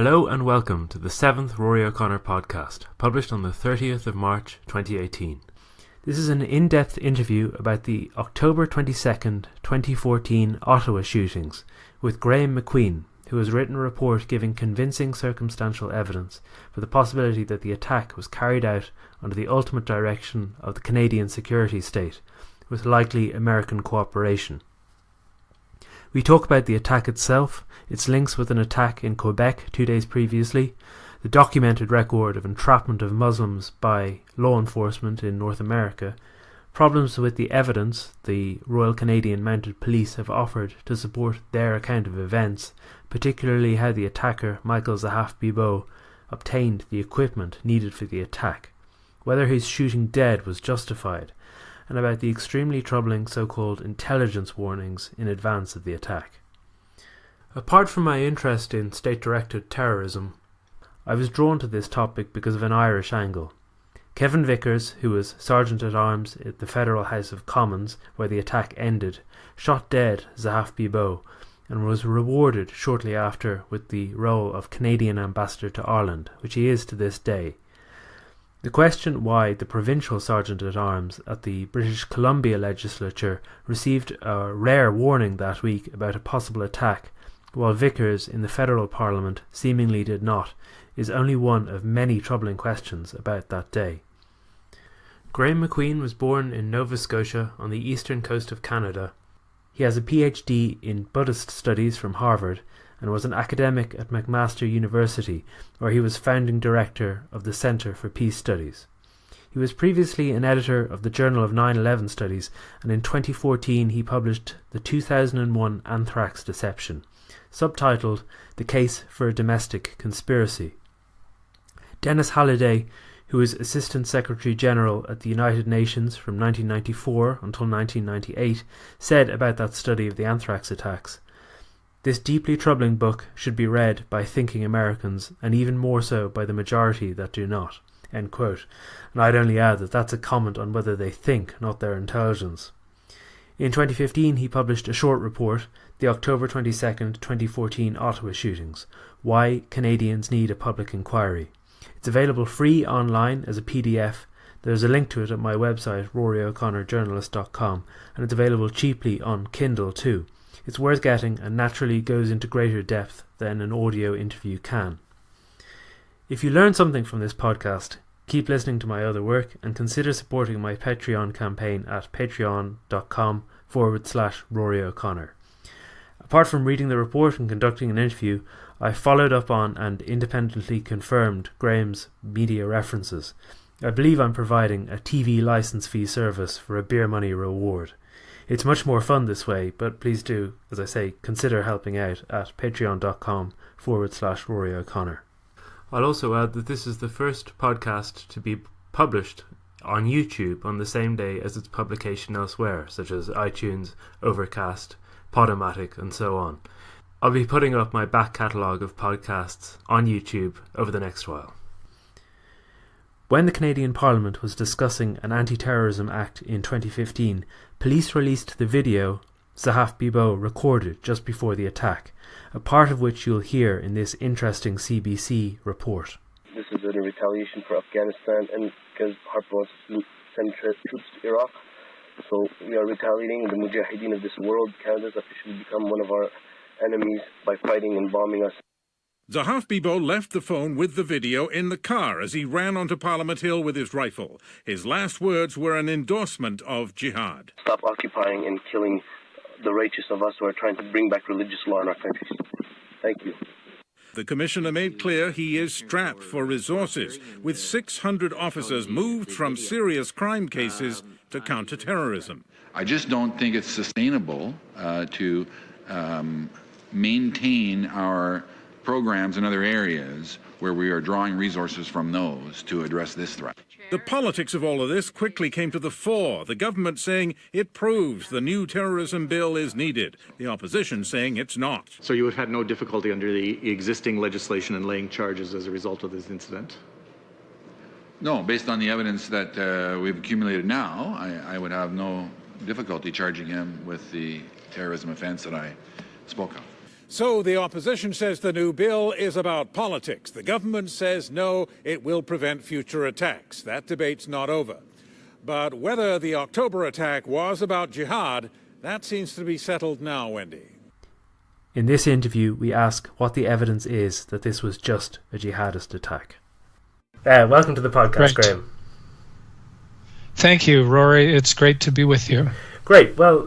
Hello and welcome to the 7th Rory O'Connor Podcast, published on the 30th of March 2018. This is an in-depth interview about the October 22nd, 2014 Ottawa shootings with Graeme MacQueen, who has written a report giving convincing circumstantial evidence for the possibility that the attack was carried out under the ultimate direction of the Canadian security state, with likely American cooperation. We talk about the attack itself, its links with an attack in Quebec 2 days previously, the documented record of entrapment of Muslims by law enforcement in North America, problems with the evidence the Royal Canadian Mounted Police have offered to support their account of events, particularly how the attacker, Michael Zehaf-Bibeau, obtained the equipment needed for the attack, whether his shooting dead was justified, and about the extremely troubling so-called intelligence warnings in advance of the attack. Apart from my interest in state-directed terrorism, I was drawn to this topic because of an Irish angle. Kevin Vickers, who was Sergeant-at-Arms at the Federal House of Commons, where the attack ended, shot dead Zehaf-Bibeau and was rewarded shortly after with the role of Canadian Ambassador to Ireland, which he is to this day. The question why the provincial Sergeant-at-Arms at the British Columbia Legislature received a rare warning that week about a possible attack, while Vickers in the federal parliament seemingly did not, is only one of many troubling questions about that day. Graeme MacQueen was born in Nova Scotia on the eastern coast of Canada. He has a PhD in Buddhist studies from Harvard and was an academic at McMaster University, where he was founding director of the Centre for Peace Studies. He was previously an editor of the Journal of 9/11 Studies, and in 2014 he published the 2001 Anthrax Deception, subtitled The Case for a Domestic Conspiracy. Dennis Halliday, who was Assistant Secretary General at the United Nations from 1994 until 1998, said about that study of the anthrax attacks, "This deeply troubling book should be read by thinking Americans, and even more so by the majority that do not." End quote. And I'd only add that that's a comment on whether they think, not their intelligence. In 2015 he published a short report, The October 22nd, 2014 Ottawa Shootings, Why Canadians Need a Public Inquiry. It's available free online as a PDF. There's a link to it at my website, roryo'connorjournalist.com, and it's available cheaply on Kindle too. It's worth getting and naturally goes into greater depth than an audio interview can. If you learn something from this podcast, keep listening to my other work and consider supporting my Patreon campaign at patreon.com/Rory O'Connor. Apart from reading the report and conducting an interview, I followed up on and independently confirmed Graeme's media references. I believe I'm providing a TV licence fee service for a beer money reward. It's much more fun this way, but please do, as I say, consider helping out at patreon.com/Rory O'Connor. I'll also add that this is the first podcast to be published on YouTube on the same day as its publication elsewhere, such as iTunes, Overcast, Podomatic, and so on. I'll be putting up my back catalogue of podcasts on YouTube over the next while. When the Canadian Parliament was discussing an anti-terrorism act in 2015, police released the video Zehaf-Bibeau recorded just before the attack, a part of which you'll hear in this interesting CBC report. This is in retaliation for Afghanistan and because Harper wants to send troops to Iraq. So we are retaliating. The Mujahideen of this world, Canada's officially become one of our enemies by fighting and bombing us. Zehaf-Bibeau left the phone with the video in the car as he ran onto Parliament Hill with his rifle. His last words were an endorsement of jihad. Stop occupying and killing the righteous of us who are trying to bring back religious law in our country. Thank you. The Commissioner made clear he is strapped for resources, with 600 officers moved from serious crime cases to counter-terrorism. I just don't think it's sustainable to maintain our programs in other areas where we are drawing resources from those to address this threat. The politics of all of this quickly came to the fore, the government saying it proves the new terrorism bill is needed, the opposition saying it's not. So you have had no difficulty under the existing legislation in laying charges as a result of this incident? No, based on the evidence that we've accumulated now, I would have no difficulty charging him with the terrorism offence that I spoke of. So the opposition says the new bill is about politics. The government says no, it will prevent future attacks. That debate's not over. But whether the October attack was about jihad, that seems to be settled now, Wendy. In this interview, we ask what the evidence is that this was just a jihadist attack. Welcome to the podcast, Graeme. Thank you, Rory. It's great to be with you. Great. Well,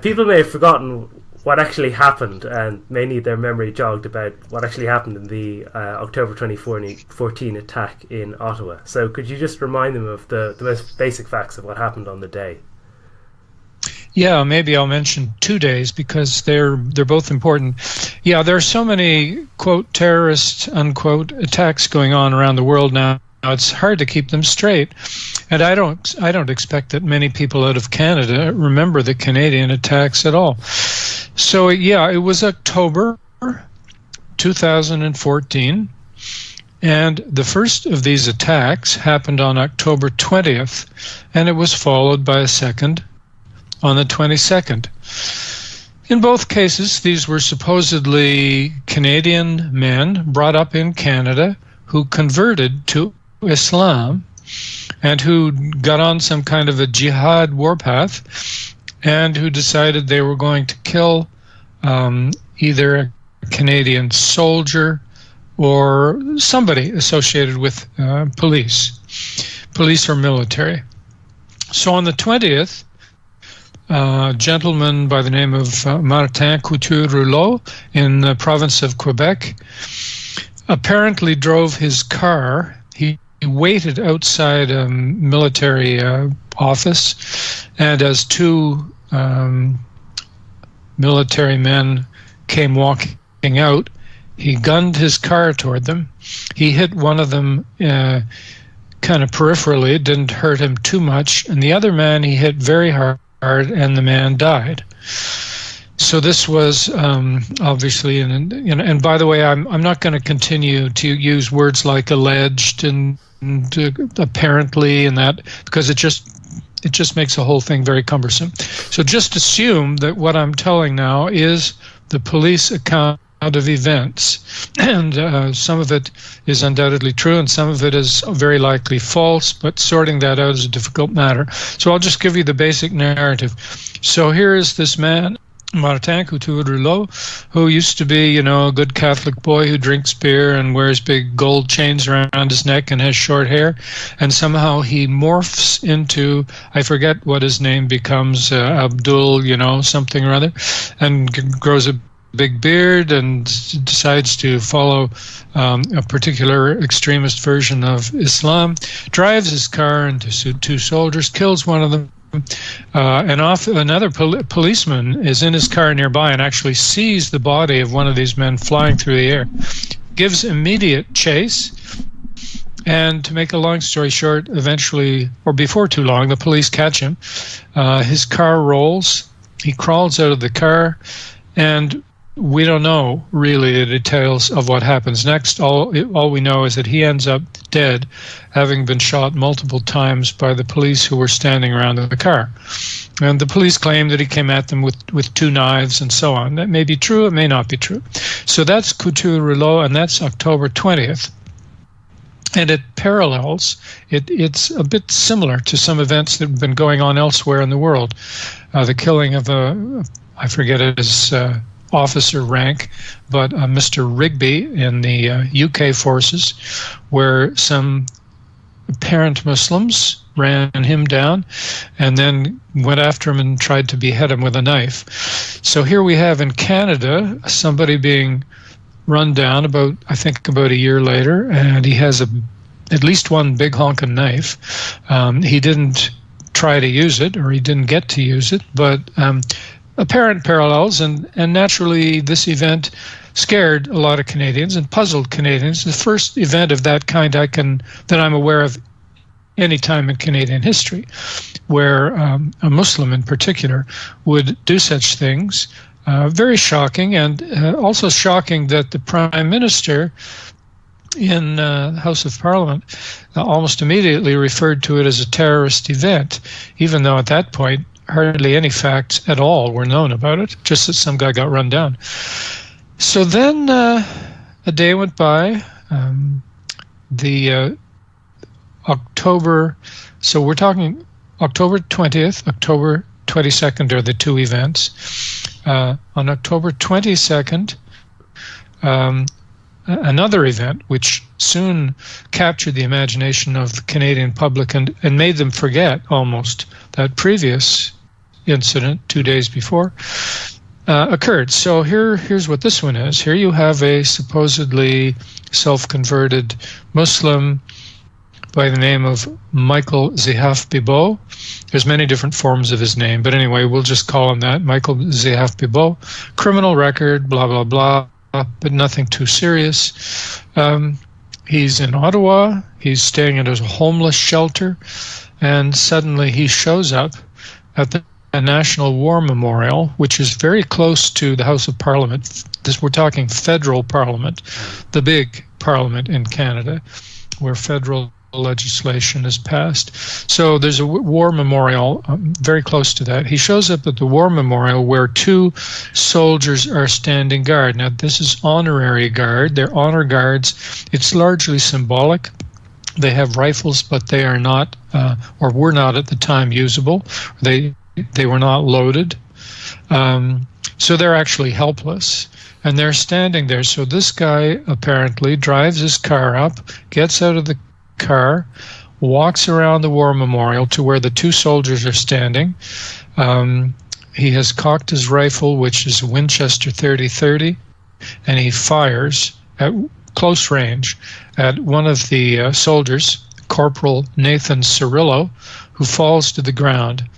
people may have forgotten what actually happened and may need their memory jogged about what actually happened in the October 2014 attack in Ottawa. So could you just remind them of the most basic facts of what happened on the day? Yeah, maybe I'll mention 2 days because they're both important. Yeah, there are so many, quote, terrorist, unquote, attacks going on around the world now. It's hard to keep them straight. And I don't expect that many people out of Canada remember the Canadian attacks at all. So, yeah, it was October 2014, and the first of these attacks happened on October 20th, and it was followed by a second on the 22nd. In both cases, these were supposedly Canadian men brought up in Canada who converted to Islam and who got on some kind of a jihad warpath and who decided they were going to kill either a Canadian soldier or somebody associated with police or military. So on the 20th, a gentleman by the name of Martin Couture-Rouleau in the province of Quebec apparently drove his car. He waited outside a military office, and as two military men came walking out, he gunned his car toward them. He hit one of them kind of peripherally. It didn't hurt him too much, and the other man he hit very hard, and the man died. So this was obviously, and by the way, I'm not going to continue to use words like alleged and apparently and that, because it just makes the whole thing very cumbersome. So just assume that what I'm telling now is the police account of events, and some of it is undoubtedly true and some of it is very likely false, but sorting that out is a difficult matter. So I'll just give you the basic narrative. So here is this man, Martin Couture-Rouleau, who used to be, a good Catholic boy who drinks beer and wears big gold chains around his neck and has short hair, and somehow he morphs into, I forget what his name becomes, Abdul, something or other, and grows a big beard and decides to follow a particular extremist version of Islam, drives his car into two soldiers, kills one of them, and another policeman is in his car nearby and actually sees the body of one of these men flying through the air, gives immediate chase, and to make a long story short, eventually, or before too long, the police catch him. His car rolls, he crawls out of the car, and we don't know really the details of what happens next. All we know is that he ends up dead, having been shot multiple times by the police who were standing around the car. And the police claim that he came at them with two knives and so on. That may be true, it may not be true. So that's Couture-Rouleau, and that's October 20th. And it parallels, it's a bit similar to some events that have been going on elsewhere in the world. The killing of I forget his officer rank, but Mr. Rigby in the UK forces, where some apparent Muslims ran him down and then went after him and tried to behead him with a knife. So here we have in Canada somebody being run down about a year later, and he has at least one big honking knife. He didn't try to use it, or he didn't get to use it, but apparent parallels, and naturally this event scared a lot of Canadians and puzzled Canadians. The first event of that kind that I'm aware of any time in Canadian history, where a Muslim in particular would do such things. Very shocking, and also shocking that the Prime Minister in the House of Parliament almost immediately referred to it as a terrorist event, even though at that point hardly any facts at all were known about it, just that some guy got run down. So then a day went by. So we're talking October 20th, October 22nd are the two events. On October 22nd, another event which soon captured the imagination of the Canadian public and made them forget almost that previous incident 2 days before occurred. So here's what this one is. Here you have a supposedly self-converted Muslim by the name of Michael Zehaf-Bibeau. There's many different forms of his name, but anyway, we'll just call him that, Michael Zehaf-Bibeau. Criminal record, blah, blah, blah, but nothing too serious. He's in Ottawa. He's staying at a homeless shelter, and suddenly he shows up at the National War Memorial, which is very close to the House of Parliament. We're talking federal parliament, the big parliament in Canada, where federal legislation is passed. So there's a war memorial very close to that. He shows up at the war memorial where two soldiers are standing guard. Now, this is honorary guard. They're honor guards. It's largely symbolic. They have rifles, but they are not, or were not at the time, usable. They were not loaded. So they're actually helpless. And they're standing there. So this guy apparently drives his car up, gets out of the car, walks around the war memorial to where the two soldiers are standing. He has cocked his rifle, which is a Winchester 30-30, and he fires at close range at one of the soldiers, Corporal Nathan Cirillo, who falls to the ground.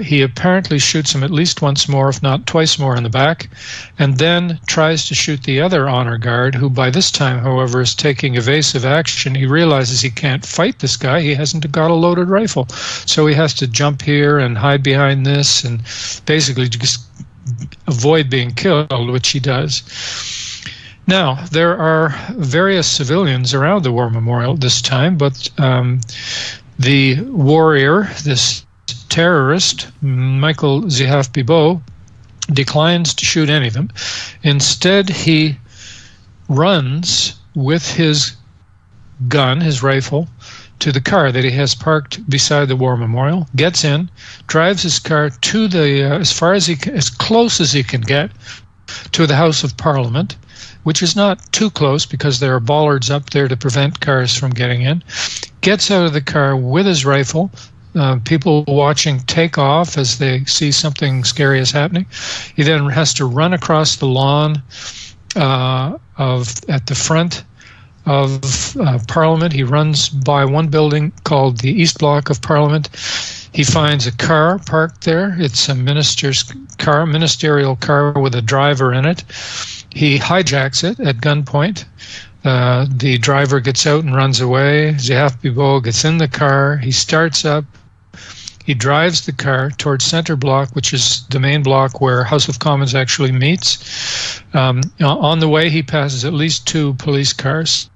He apparently shoots him at least once more, if not twice more, in the back, and then tries to shoot the other honor guard, who by this time, however, is taking evasive action. He realizes he can't fight this guy. He hasn't got a loaded rifle. So he has to jump here and hide behind this and basically just avoid being killed, which he does. Now, there are various civilians around the war memorial at this time, but the warrior, this terrorist, Michael Zehaf-Bibeau, declines to shoot any of them. Instead, he runs with his gun, his rifle, to the car that he has parked beside the war memorial, gets in, drives his car to the as close as he can get to the House of Parliament, which is not too close because there are bollards up there to prevent cars from getting in, gets out of the car with his rifle. People watching take off as they see something scary is happening. He then has to run across the lawn at the front of Parliament. He runs by one building called the East Block of Parliament. He finds a car parked there. It's a ministerial car with a driver in it. He hijacks it at gunpoint. The driver gets out and runs away. Zehaf-Bibeau gets in the car. He starts up. He drives the car towards Centre Block, which is the main block where House of Commons actually meets. On the way, he passes at least two police cars,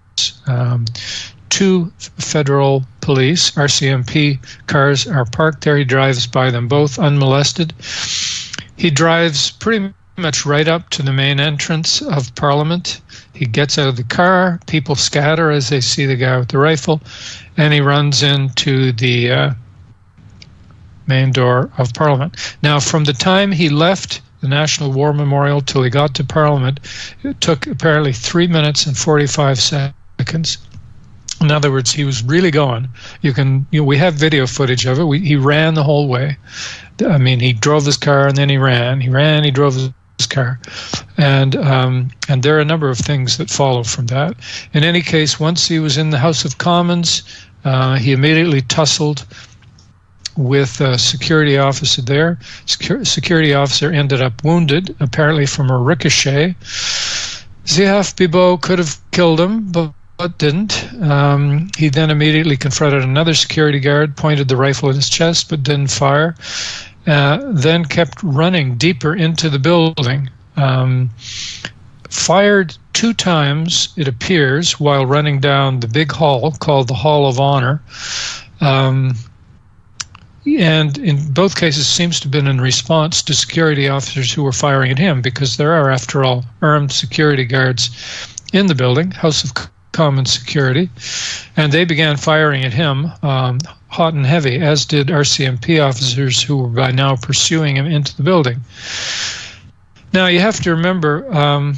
two federal police, RCMP cars are parked there. He drives by them both unmolested. He drives pretty much right up to the main entrance of Parliament. He gets out of the car. People scatter as they see the guy with the rifle, and he runs into the main door of Parliament. Now, from the time he left the National War Memorial till he got to Parliament, it took apparently 3 minutes and 45 seconds. In other words, he was really going. We have video footage of it. He ran the whole way. I mean, he drove his car and then he ran. He drove his car. And there are a number of things that follow from that. In any case, once he was in the House of Commons, he immediately tussled with a security officer there. Security officer ended up wounded, apparently from a ricochet. Zehaf-Bibeau could have killed him, but didn't. He then immediately confronted another security guard, pointed the rifle at his chest, but didn't fire. Then kept running deeper into the building. Fired 2 times, it appears, while running down the big hall called the Hall of Honor. and in both cases seems to have been in response to security officers who were firing at him, because there are, after all, armed security guards in the building, House of Commons Security, and they began firing at him hot and heavy, as did RCMP officers who were by now pursuing him into the building. Now, you have to remember,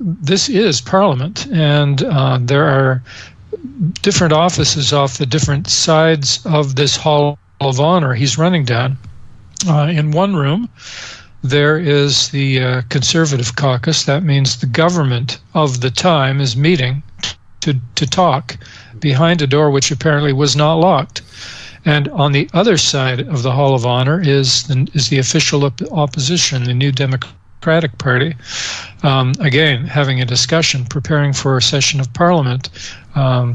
this is Parliament, and there are different offices off the different sides of this Hall of Honor he's running down. In one room, there is the Conservative caucus. That means the government of the time is meeting to talk behind a door which apparently was not locked. And on the other side of the Hall of Honor is the official opposition, the New Democratic Party, again, having a discussion, preparing for a session of Parliament,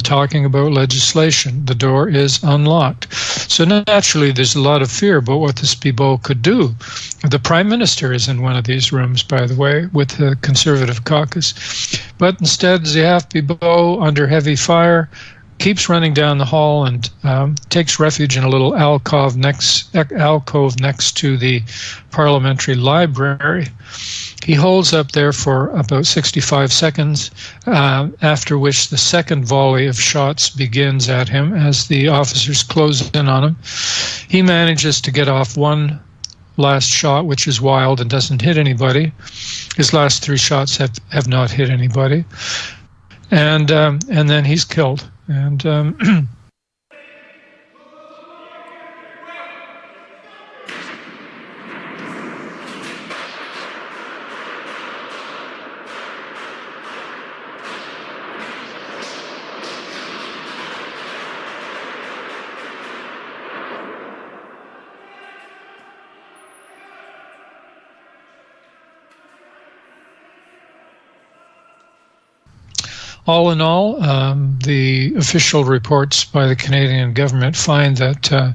talking about legislation. The door is unlocked. So naturally, there's a lot of fear about what this Bibeau could do. The Prime Minister is in one of these rooms, by the way, with the Conservative caucus. But instead, Zehaf-Bibeau, under heavy fire, keeps running down the hall and takes refuge in a little alcove next to the parliamentary library. He holds up there for about 65 seconds, after which the second volley of shots begins at him as the officers close in on him. He manages to get off one last shot, which is wild and doesn't hit anybody. His last three shots have not hit anybody. And then he's killed. And all in all, the official reports by the Canadian government find that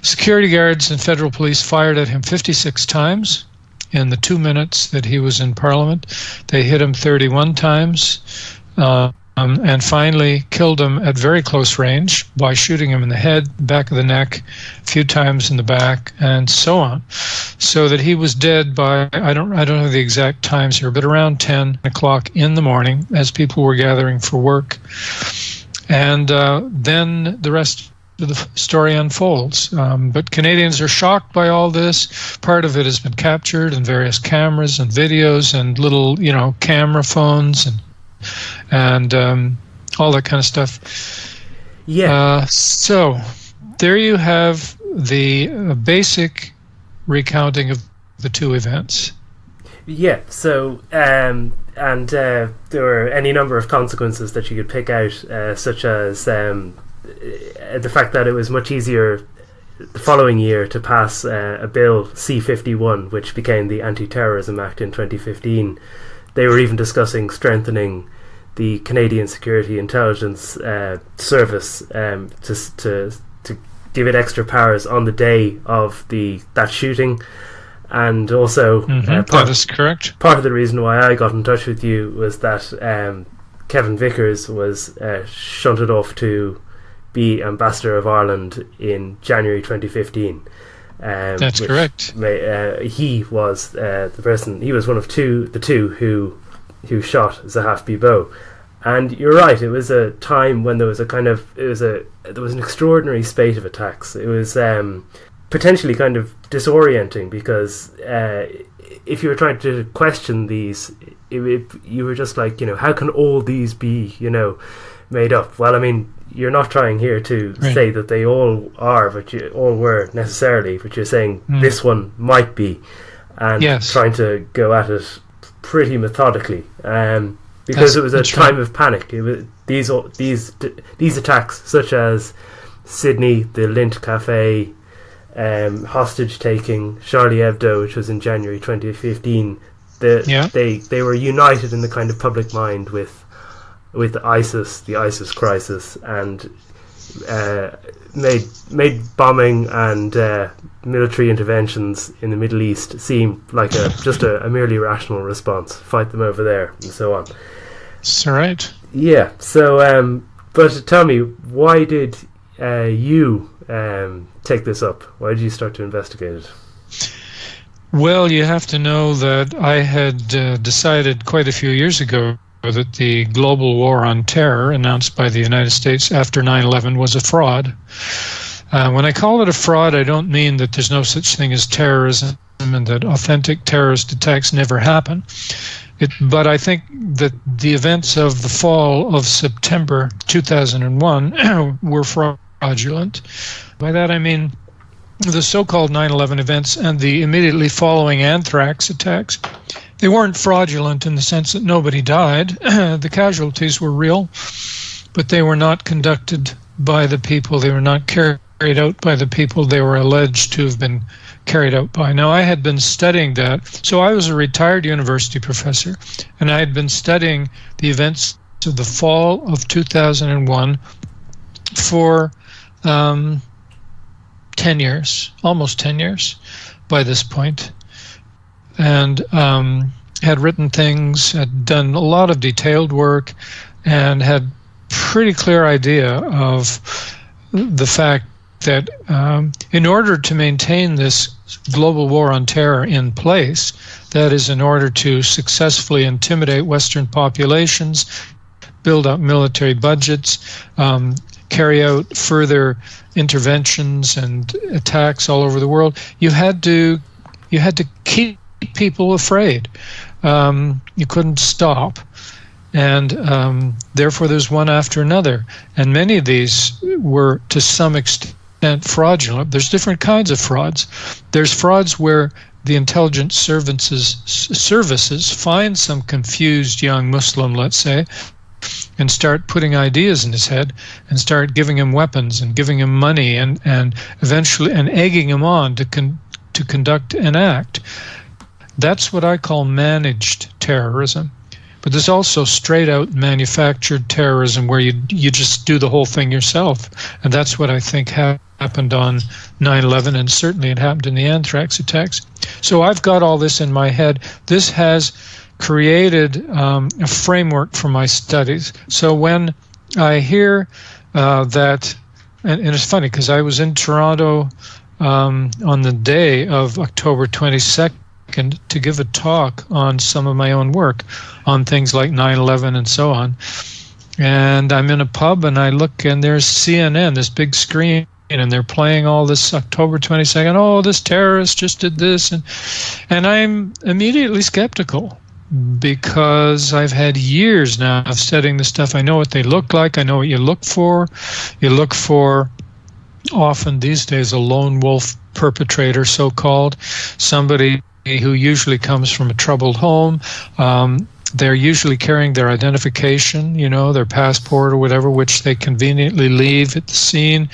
security guards and federal police fired at him 56 times in the 2 minutes that he was in Parliament. They hit him 31 times and finally killed him at very close range by shooting him in the head, back of the neck, a few times in the back, and so on. So that he was dead by, I don't know the exact times here, but around 10 o'clock in the morning as people were gathering for work. And then the rest of the story unfolds. But Canadians are shocked by all this. Part of it has been captured in various cameras and videos and little, camera phones and all that kind of stuff. Yeah. So there you have the basic recounting of the two events. Yeah, so there were any number of consequences that you could pick out, such as the fact that it was much easier the following year to pass a bill, C-51, which became the Anti-Terrorism Act in 2015. They were even discussing strengthening the Canadian Security Intelligence Service to give it extra powers on the day of that shooting. And also, that is correct. Part of the reason why I got in touch with you was that Kevin Vickers was shunted off to be Ambassador of Ireland in January 2015. That's correct. He was the person. He was one of the two who shot Zehaf-Bibeau. And you're right. It was a time when there was there was an extraordinary spate of attacks. It was potentially kind of disorienting because if you were trying to question these, you were just like, how can all these be, made up? Well, I mean, you're not trying here to say that they all are, but all were necessarily, but you're saying this one might be, and trying to go at it pretty methodically, because it was a time of panic. It was these attacks, such as Sydney, the Lint Cafe, hostage taking, Charlie Hebdo, which was in January 2015. They were united in the kind of public mind with ISIS, the ISIS crisis, and made bombing and military interventions in the Middle East seem like just a merely rational response. Fight them over there, and so on. That's right. Yeah. So, but tell me, why did you take this up? Why did you start to investigate it? Well, you have to know that I had decided quite a few years ago that the global war on terror announced by the United States after 9/11 was a fraud. When I call it a fraud, I don't mean that there's no such thing as terrorism and that authentic terrorist attacks never happen. But I think that the events of the fall of September 2001 were fraudulent. By that I mean the so-called 9/11 events and the immediately following anthrax attacks. They weren't fraudulent in the sense that nobody died. The casualties were real, but they were not conducted by the people. They were not carried out by the people they were alleged to have been carried out by. Now, I had been studying that. So I was a retired university professor, and I had been studying the events of the fall of 2001 for 10 years, almost 10 years by this point. And had written things, had done a lot of detailed work, and had pretty clear idea of the fact that in order to maintain this global war on terror in place, that is, in order to successfully intimidate Western populations, build up military budgets, carry out further interventions and attacks all over the world, you had to keep people afraid. You couldn't stop. And therefore there's one after another. And many of these were to some extent fraudulent. There's different kinds of frauds. There's frauds where the intelligence services find some confused young Muslim, let's say, and start putting ideas in his head and start giving him weapons and giving him money and eventually and egging him on to conduct an act. That's what I call managed terrorism. But there's also straight-out manufactured terrorism where you just do the whole thing yourself. And that's what I think happened on 9/11, and certainly it happened in the anthrax attacks. So I've got all this in my head. This has created a framework for my studies. So when I hear that, and it's funny because I was in Toronto on the day of October 22nd, to give a talk on some of my own work on things like 9/11 and so on. And I'm in a pub and I look and there's CNN, this big screen, and they're playing all this October 22nd, oh, this terrorist just did this. And I'm immediately skeptical because I've had years now of studying this stuff. I know what they look like. I know what you look for. You look for often these days a lone wolf perpetrator, so-called, somebody who usually comes from a troubled home. They're usually carrying their identification, their passport or whatever, which they conveniently leave at the scene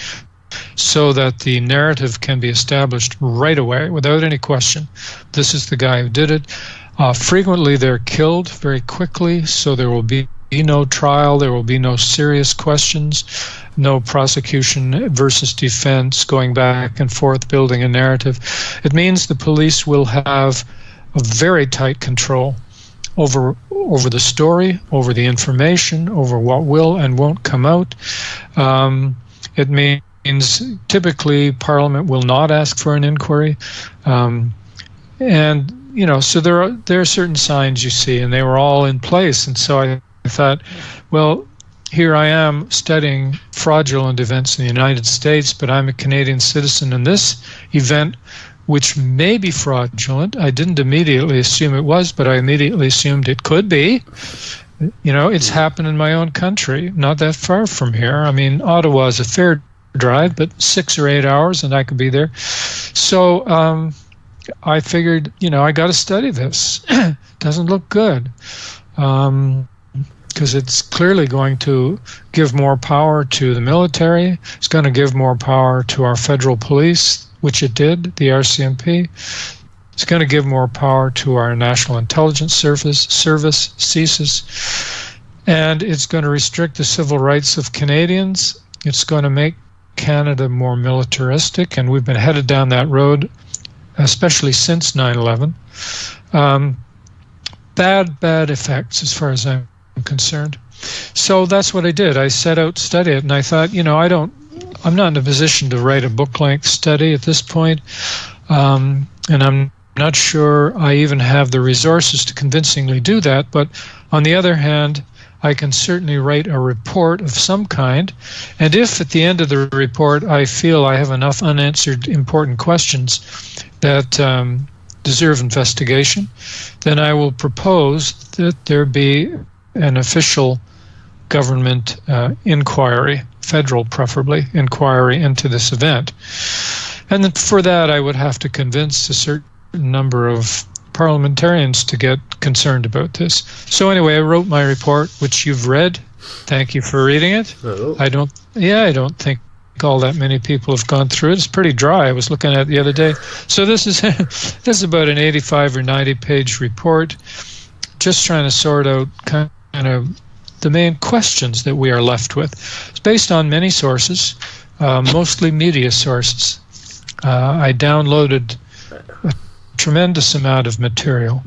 so that the narrative can be established right away without any question. This is the guy who did it. Frequently they're killed very quickly, so there will be no trial, there will be no serious questions, no prosecution versus defense, going back and forth, building a narrative. It means the police will have a very tight control over the story, over the information, over what will and won't come out. It means typically Parliament will not ask for an inquiry. So there are certain signs you see, and they were all in place. And so I thought, well, here I am studying fraudulent events in the United States, but I'm a Canadian citizen, and this event, which may be fraudulent, I didn't immediately assume it was, but I immediately assumed it could be. It's happened in my own country, not that far from here. I mean, Ottawa is a fair drive, but 6 or 8 hours, and I could be there. So I figured, I got to study this. Doesn't look good. Because it's clearly going to give more power to the military. It's going to give more power to our federal police, which it did, the RCMP. It's going to give more power to our National Intelligence Service, CSIS. And it's going to restrict the civil rights of Canadians. It's going to make Canada more militaristic, and we've been headed down that road, especially since 9/11. Bad effects as far as I'm concerned. So that's what I did. I set out to study it, and I thought, I'm not in a position to write a book-length study at this point, and I'm not sure I even have the resources to convincingly do that. But on the other hand, I can certainly write a report of some kind, and if at the end of the report I feel I have enough unanswered important questions that deserve investigation, then I will propose that there be an official government inquiry, federal preferably, inquiry into this event. And then for that I would have to convince a certain number of parliamentarians to get concerned about this. So anyway, I wrote my report, which you've read. Thank you for reading it. Oh. I don't think all that many people have gone through it. It's pretty dry. I was looking at it the other day. So this is about an 85 or 90 page report, just trying to sort out kind of the main questions that we are left with. It's based on many sources, mostly media sources. I downloaded a tremendous amount of material,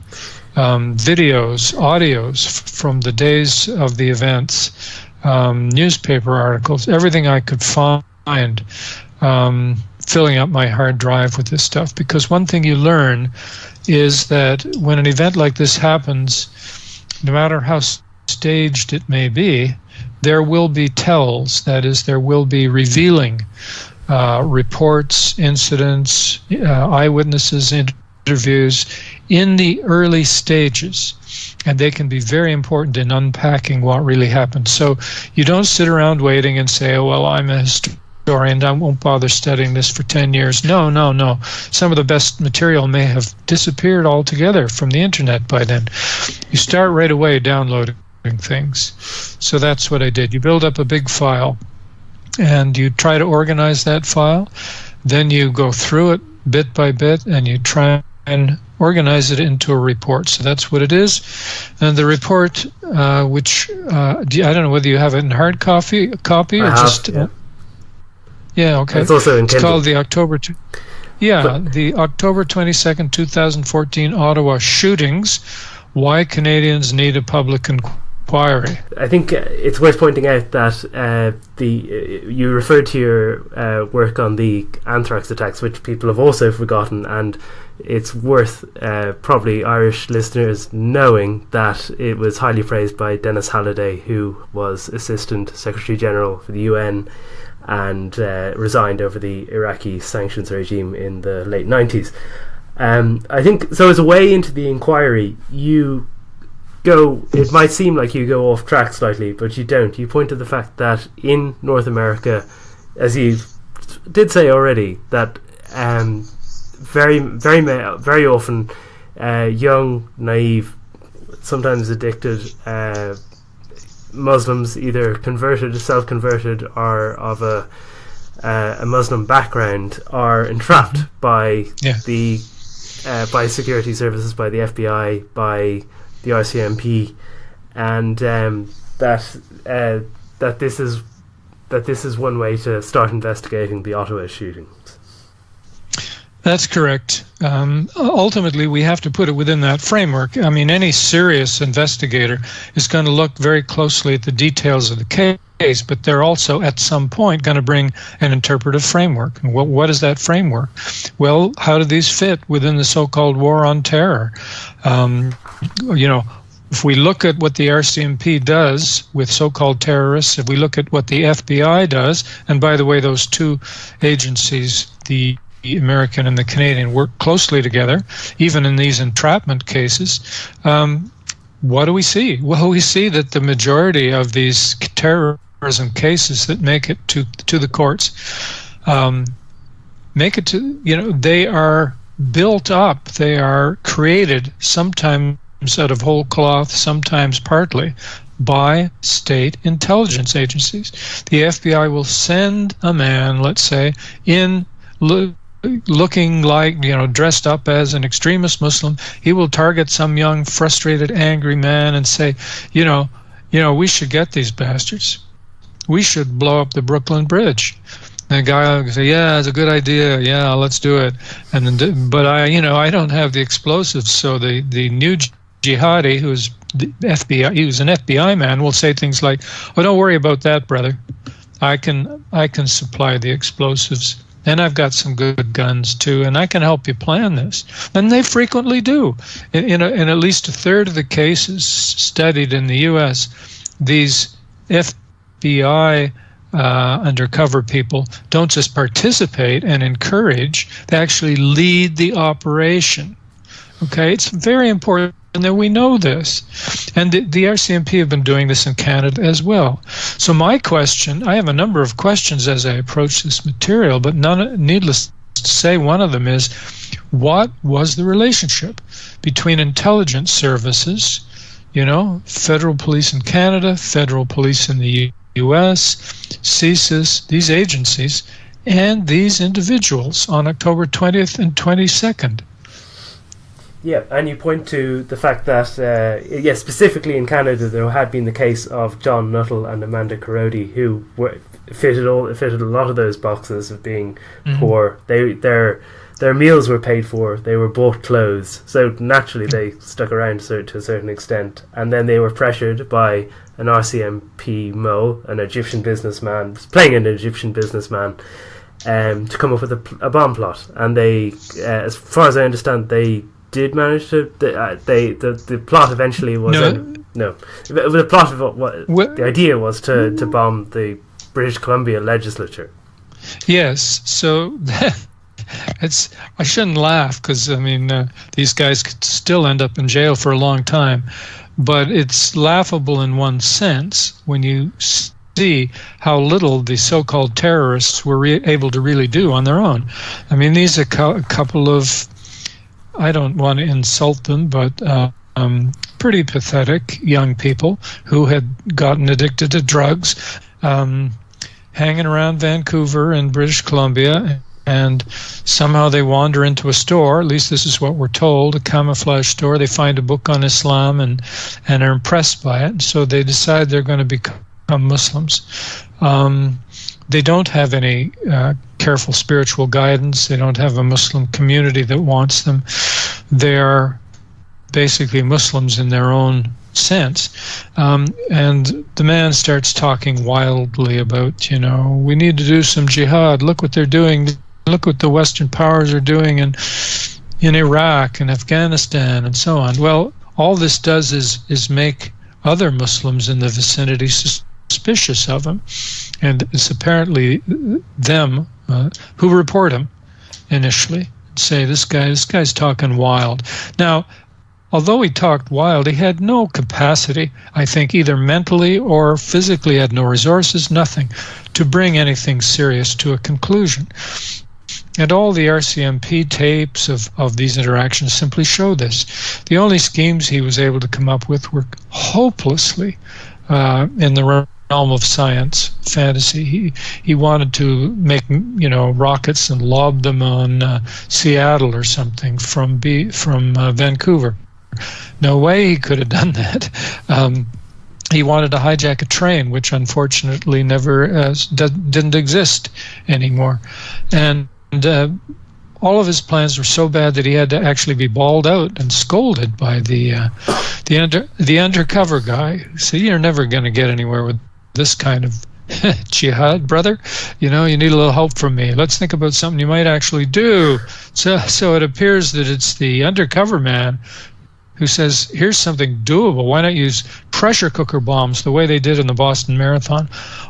videos, audios from the days of the events, newspaper articles, everything I could find, filling up my hard drive with this stuff. Because one thing you learn is that when an event like this happens, no matter how staged it may be, there will be tells, that is, there will be revealing reports, incidents, eyewitnesses, interviews in the early stages, and they can be very important in unpacking what really happened. So you don't sit around waiting and say, oh, well, I'm a historian, I won't bother studying this for 10 years. No. Some of the best material may have disappeared altogether from the internet by then. You start right away downloading things. So that's what I did. You build up a big file, and you try to organize that file. Then you go through it bit by bit, and you try and organize it into a report. So that's what it is. And the report, which I don't know whether you have it in hard copy or yeah, okay. It's also in It's Kindle. called the October 22nd, 2014 Ottawa shootings. Why Canadians need a public inquiry. I think it's worth pointing out that you referred to your work on the anthrax attacks, which people have also forgotten, and it's worth probably Irish listeners knowing that it was highly praised by Dennis Halliday, who was Assistant Secretary General for the UN and resigned over the Iraqi sanctions regime in the late 90s. I think so. As a way into the inquiry, it might seem like you go off track slightly, but you don't. You point to the fact that in North America, as you did say already, that very often young, naive, sometimes addicted Muslims, either converted, self-converted, or of a Muslim background, are entrapped by by security services, by the FBI, by the RCMP, and that this is one way to start investigating the Ottawa shootings. That's correct. Ultimately, we have to put it within that framework. I mean, any serious investigator is going to look very closely at the details of the case, but they're also at some point going to bring an interpretive framework. And what is that framework? Well, how do these fit within the so-called war on terror? If we look at what the RCMP does with so-called terrorists, if we look at what the FBI does, and by the way, those two agencies, the American and the Canadian, work closely together, even in these entrapment cases, what do we see? Well, we see that the majority of these terrorism cases that make it to the courts, they are built up, they are created sometimes out of whole cloth, sometimes partly, by state intelligence agencies. The FBI will send a man, let's say, looking like, dressed up as an extremist Muslim. He will target some young, frustrated, angry man and say, we should get these bastards. We should blow up the Brooklyn Bridge. And the guy will say, yeah, it's a good idea. Yeah, let's do it. And then, but I don't have the explosives. So the new jihadi, who's the FBI, he was an FBI man, will say things like, oh, don't worry about that, brother. I can supply the explosives, and I've got some good guns too, and I can help you plan this. And they frequently do. In at least a third of the cases studied in the U.S., these FBI undercover people don't just participate and encourage, they actually lead the operation. Okay, it's very important that we know this. And the RCMP have been doing this in Canada as well. So my question, I have a number of questions as I approach this material, but needless to say, one of them is, what was the relationship between intelligence services, federal police in Canada, federal police in the U.S., CSIS, these agencies, and these individuals on October 20th and 22nd? Yeah, and you point to the fact that, specifically in Canada, there had been the case of John Nuttall and Amanda Carodi, who fitted a lot of those boxes of being poor. Their meals were paid for. They were bought clothes, so naturally they stuck around to a certain extent. And then they were pressured by an RCMP Mo, an Egyptian businessman, playing an Egyptian businessman, to come up with a bomb plot. And they, as far as I understand, they did manage to. The plot eventually was the plot of what the idea was to bomb the British Columbia Legislature. Yes, so I shouldn't laugh because these guys could still end up in jail for a long time, but it's laughable in one sense when you see how little the so-called terrorists were able to really do on their own. These are a couple of, I don't want to insult them, but pretty pathetic young people who had gotten addicted to drugs, hanging around Vancouver and British Columbia, and somehow they wander into a store, at least this is what we're told, a camouflage store. They find a book on Islam and are impressed by it, and so they decide they're going to become Muslims. They don't have any careful spiritual guidance. They don't have a Muslim community that wants them. They're basically Muslims in their own sense. And the man starts talking wildly about, we need to do some jihad. Look what they're doing. Look what the Western powers are doing in Iraq and Afghanistan and so on. Well, all this does is make other Muslims in the vicinity suspicious of him, and it's apparently them who report him initially, say this guy's talking wild. Now, although he talked wild, he had no capacity, I think, either mentally or physically, had no resources, nothing, to bring anything serious to a conclusion. And all the RCMP tapes of these interactions simply show this. The only schemes he was able to come up with were hopelessly in the realm of science, fantasy. He wanted to make rockets and lob them on Seattle or something from Vancouver. No way he could have done that. He wanted to hijack a train, which unfortunately never didn't exist anymore, and all of his plans were so bad that he had to actually be bawled out and scolded by the undercover guy who said, "You're never going to get anywhere with this kind of jihad, brother. You need a little help from me. Let's think about something you might actually do." So it appears that it's the undercover man who says, "Here's something doable. Why not use pressure cooker bombs the way they did in the Boston Marathon?"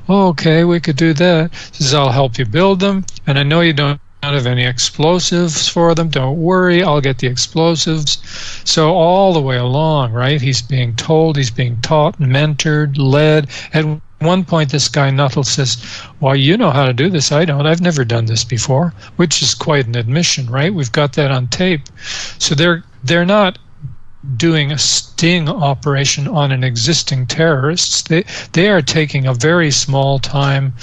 "Oh, okay, we could do that." He says, "I'll help you build them, and I know you don't have any explosives for them. Don't worry, I'll get the explosives." So all the way along, right, he's being told, he's being taught, mentored, led. At one point, this guy Nuttall says, "Well, you know how to do this. I don't. I've never done this before," which is quite an admission, right? We've got that on tape. So they're not doing a sting operation on an existing terrorist. They are taking a very small-time,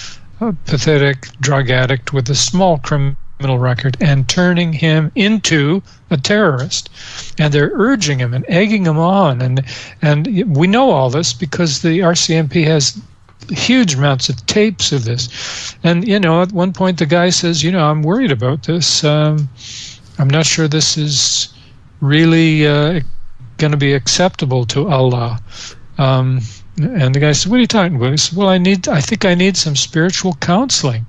pathetic drug addict with a small criminal record and turning him into a terrorist. And they're urging him and egging him on. And we know all this because the RCMP has huge amounts of tapes of this. And, at one point the guy says, "I'm worried about this. I'm not sure this is really going to be acceptable to Allah." And the guy said, "What are you talking about?" He said, "Well, I think I need some spiritual counseling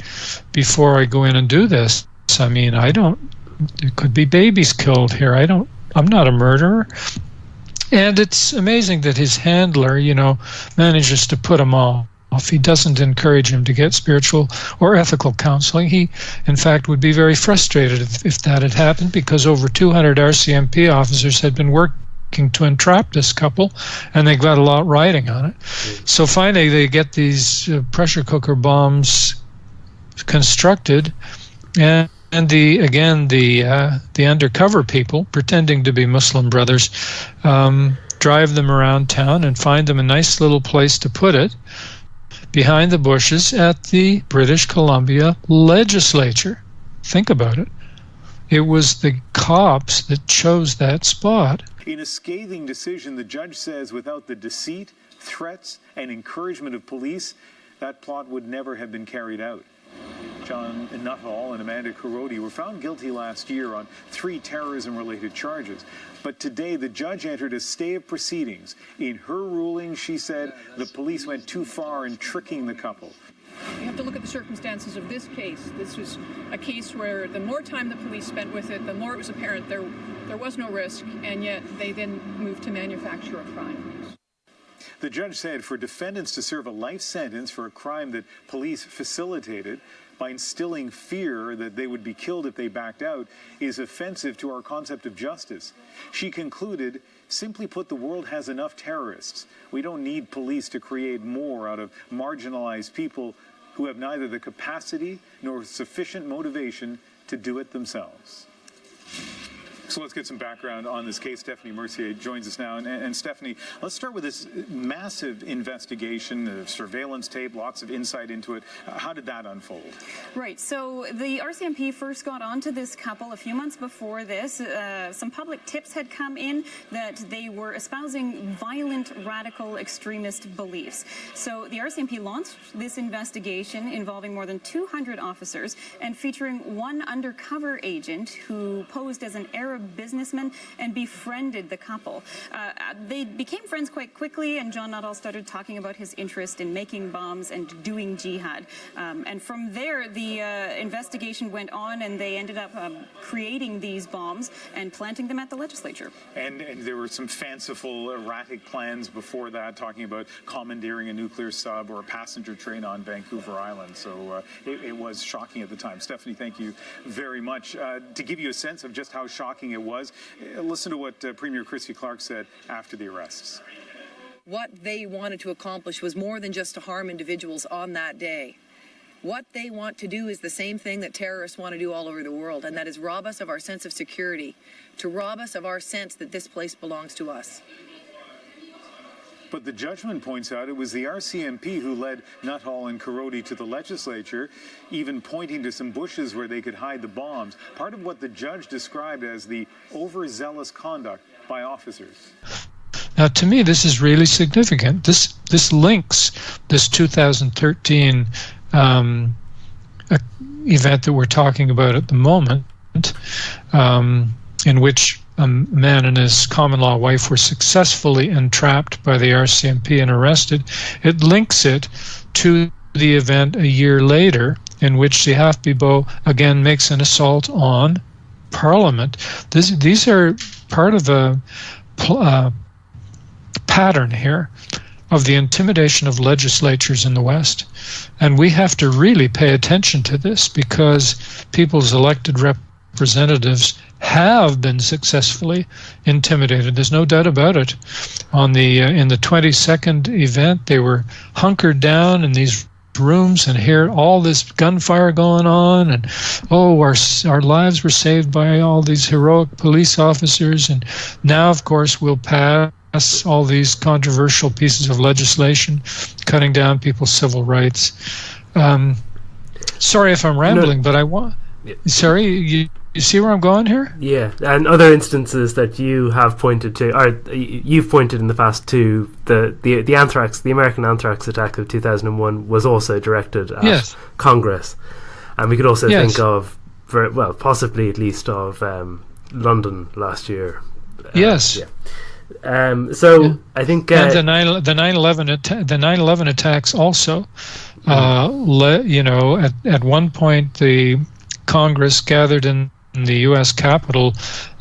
before I go in and do this. I mean, there could be babies killed here. I'm not a murderer." And it's amazing that his handler, manages to put him off. He doesn't encourage him to get spiritual or ethical counseling. He, in fact, would be very frustrated if that had happened, because over 200 RCMP officers had been working to entrap this couple, and they got a lot riding on it. So finally they get these pressure cooker bombs constructed, and the undercover people, pretending to be Muslim brothers, drive them around town and find them a nice little place to put it, behind the bushes at the British Columbia Legislature. Think about it. It was the cops that chose that spot. In a scathing decision, the judge says without the deceit, threats, and encouragement of police, that plot would never have been carried out. John Nuttall and Amanda Kurodi were found guilty last year on 3 terrorism-related charges. But today, the judge entered a stay of proceedings. In her ruling, she said the police went too far in tricking the couple. You have to look at the circumstances of this case. This was a case where the more time the police spent with it, the more it was apparent there was no risk, and yet they then moved to manufacture a crime. The judge said for defendants to serve a life sentence for a crime that police facilitated by instilling fear that they would be killed if they backed out is offensive to our concept of justice. She concluded, simply put, the world has enough terrorists. We don't need police to create more out of marginalized people who have neither the capacity nor sufficient motivation to do it themselves. So let's get some background on this case. Stephanie Mercier joins us now. And Stephanie, let's start with this massive investigation, the surveillance tape, lots of insight into it. How did that unfold? Right. So the RCMP first got onto this couple a few months before this. Some public tips had come in that they were espousing violent, radical extremist beliefs. So the RCMP launched this investigation involving more than 200 officers and featuring one undercover agent who posed as an Arab businessman and befriended the couple. They became friends quite quickly, and John Nuttall started talking about his interest in making bombs and doing jihad. And from there, the investigation went on, and they ended up creating these bombs and planting them at the legislature. And there were some fanciful, erratic plans before that, talking about commandeering a nuclear sub or a passenger train on Vancouver Island. So it was shocking at the time. Stephanie, thank you very much. To give you a sense of just how shocking it was, listen to what Premier Christy Clark said after the arrests. What they wanted to accomplish was more than just to harm individuals on that day. What they want to do is the same thing that terrorists want to do all over the world, and that is rob us of our sense of security, to rob us of our sense that this place belongs to us. But the judgment points out it was the RCMP who led Nuttall and Kurodi to the legislature, even pointing to some bushes where they could hide the bombs. Part of what the judge described as the overzealous conduct by officers. Now, to me, this is really significant. This links this 2013 event that we're talking about at the moment, in which a man and his common-law wife were successfully entrapped by the RCMP and arrested. It links it to the event a year later in which Zehaf-Bibeau again makes an assault on Parliament. These are part of a pattern here of the intimidation of legislatures in the West. And we have to really pay attention to this, because people's elected representatives have been successfully intimidated. There's no doubt about it. In the 22nd event, they were hunkered down in these rooms and hear all this gunfire going on, and our lives were saved by all these heroic police officers. And now, of course, we'll pass all these controversial pieces of legislation cutting down people's civil rights. Sorry if I'm rambling, but I want. Sorry, you see where I'm going here? Yeah, and other instances that you have pointed to, or you've pointed in the past to, the anthrax, the American anthrax attack of 2001 was also directed at Congress, and we could also think of, possibly at least of London last year. I think and the 9/11 attacks also. At one point, the Congress gathered in the U.S. Capitol,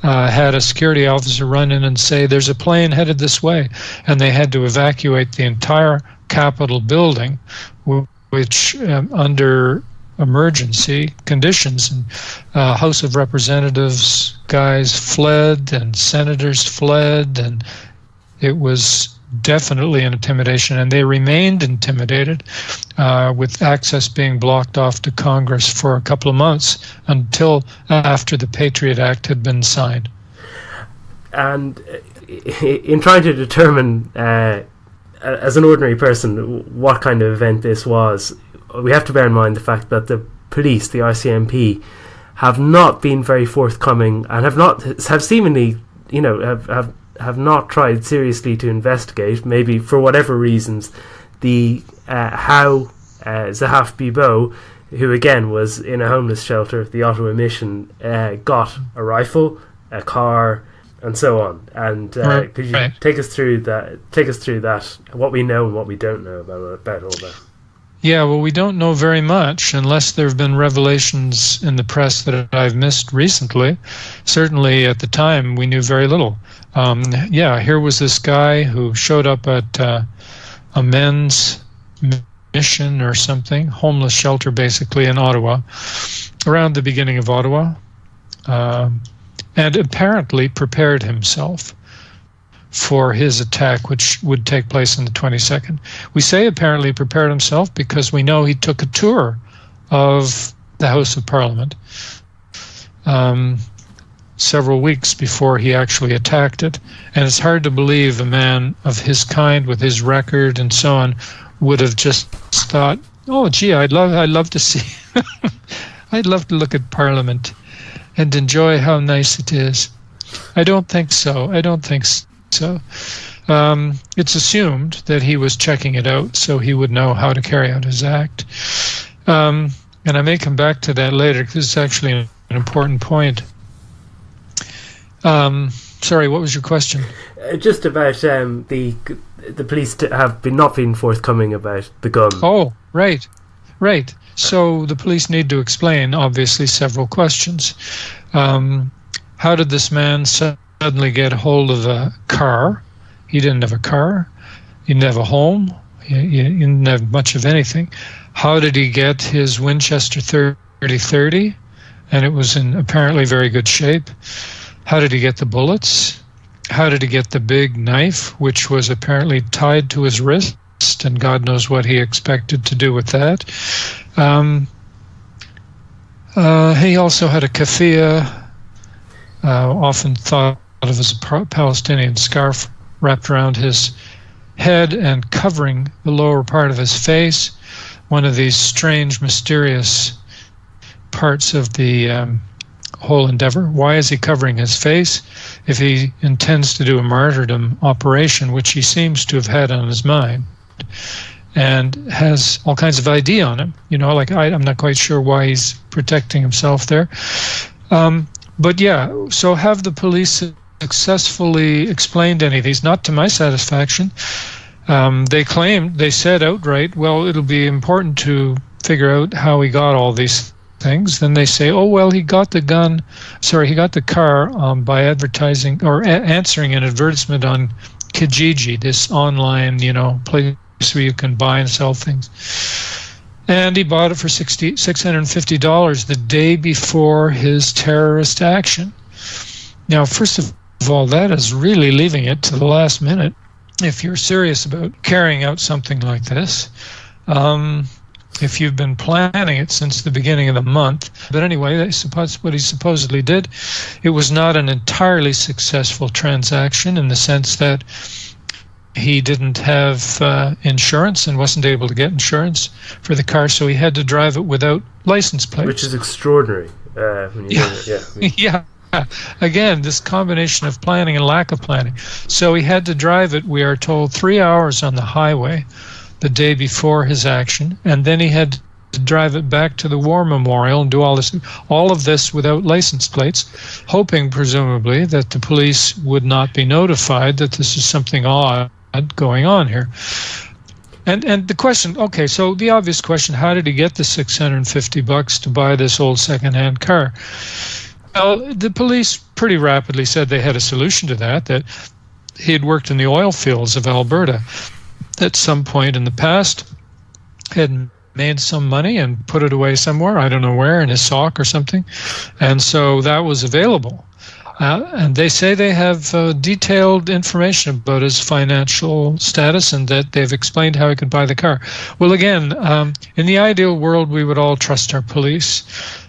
had a security officer run in and say, "There's a plane headed this way," and they had to evacuate the entire Capitol building, which under emergency conditions, and House of Representatives guys fled and senators fled, and it was definitely an intimidation, and they remained intimidated with access being blocked off to Congress for a couple of months until after the Patriot Act had been signed. And in trying to determine as an ordinary person what kind of event this was, we have to bear in mind the fact that the police, the RCMP, have not been very forthcoming and have seemingly, have not tried seriously to investigate, maybe for whatever reasons, how Zehaf-Bibeau, who again was in a homeless shelter, the Ottawa mission, got a rifle, a car, and so on. And could you take us through that, what we know and what we don't know about all that? Yeah, well, we don't know very much unless there have been revelations in the press that I've missed recently. Certainly at the time, we knew very little. Here was this guy who showed up at a men's mission or something, homeless shelter basically in Ottawa, around the beginning of Ottawa, and apparently prepared himself for his attack, which would take place on the 22nd. We say apparently prepared himself because we know he took a tour of the House of Parliament several weeks before he actually attacked it. And it's hard to believe a man of his kind, with his record and so on, would have just thought, "Oh, gee, I'd love to see, I'd love to look at Parliament and enjoy how nice it is." I don't think so. So it's assumed that he was checking it out so he would know how to carry out his act. And I may come back to that later because it's actually an important point. Sorry, what was your question? Just about the police have not been forthcoming about the gun. Oh, right. So the police need to explain, obviously, several questions. How did this man suddenly get hold of a car? He didn't have a car. He didn't have a home. He didn't have much of anything. How did he get his Winchester 30-30? And it was in apparently very good shape. How did he get the bullets? How did he get the big knife, which was apparently tied to his wrist, and God knows what he expected to do with that. He also had a keffiyeh, often thought of as a Palestinian scarf, wrapped around his head and covering the lower part of his face, one of these strange, mysterious parts of the whole endeavor. Why is he covering his face if he intends to do a martyrdom operation, which he seems to have had on his mind, and has all kinds of ID on him? I'm not quite sure why he's protecting himself there. But yeah, so have the police successfully explained any of these? Not to my satisfaction. They said outright, well, it'll be important to figure out how he got all these things. Then they say, oh, well, he got the car by advertising or answering an advertisement on Kijiji, this online, place where you can buy and sell things. And he bought it for $650 the day before his terrorist action. Now, first of all, that is really leaving it to the last minute if you're serious about carrying out something like this. If you've been planning it since the beginning of the month. But anyway, that's what he supposedly did. It was not an entirely successful transaction in the sense that he didn't have insurance and wasn't able to get insurance for the car, so he had to drive it without license plates. Which is extraordinary. Yeah. Again, this combination of planning and lack of planning. So he had to drive it, we are told, 3 hours on the highway the day before his action, and then he had to drive it back to the war memorial and do all of this without license plates, hoping presumably that the police would not be notified that this is something odd going on here. And the question, okay, so the obvious question, how did he get the $650 to buy this old secondhand car? Well, the police pretty rapidly said they had a solution to that he had worked in the oil fields of Alberta at some point in the past, had made some money and put it away somewhere, I don't know where, in his sock or something, and so that was available. And they say they have detailed information about his financial status and that they've explained how he could buy the car. Well, again, in the ideal world, we would all trust our police,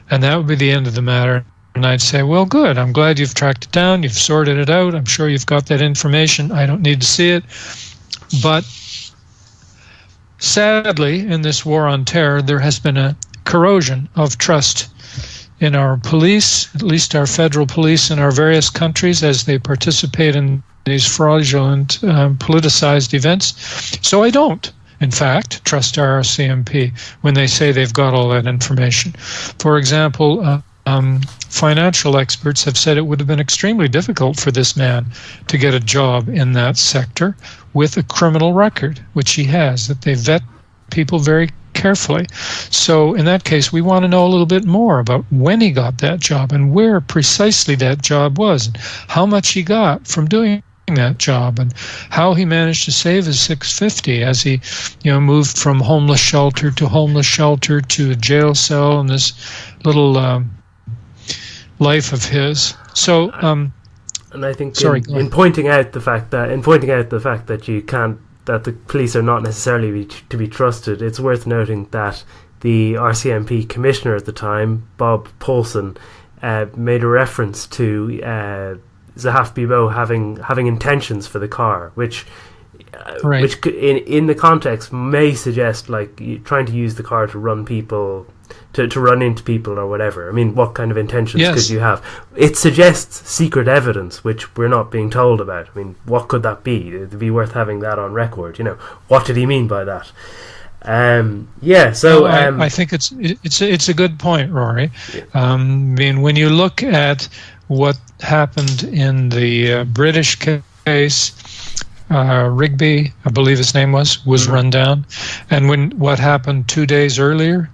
and that would be the end of the matter. And I'd say, well, good, I'm glad you've tracked it down, you've sorted it out, I'm sure you've got that information, I don't need to see it. But sadly, in this war on terror, there has been a corrosion of trust in our police, at least our federal police in our various countries, as they participate in these fraudulent, politicized events. So I don't, in fact, trust our RCMP when they say they've got all that information. For example, financial experts have said it would have been extremely difficult for this man to get a job in that sector with a criminal record, which he has, that they vet people very carefully. So in that case, we want to know a little bit more about when he got that job and where precisely that job was and how much he got from doing that job and how he managed to save his $650 as he moved from homeless shelter to a jail cell in this little life of his. So and I think in pointing out the fact that you can't, that the police are not necessarily to be trusted, it's worth noting that the RCMP commissioner at the time, Bob Paulson, made a reference to Zehaf-Bibeau having intentions for the car, which in the context may suggest like trying to use the car to run people, to run into people or whatever. I mean, what kind of intentions could you have? It suggests secret evidence, which we're not being told about. I mean, what could that be? It'd be worth having that on record. What did he mean by that? I think it's a good point, Rory. I mean, when you look at what happened in the British case, Rigby, I believe his name was run down, and what happened 2 days earlier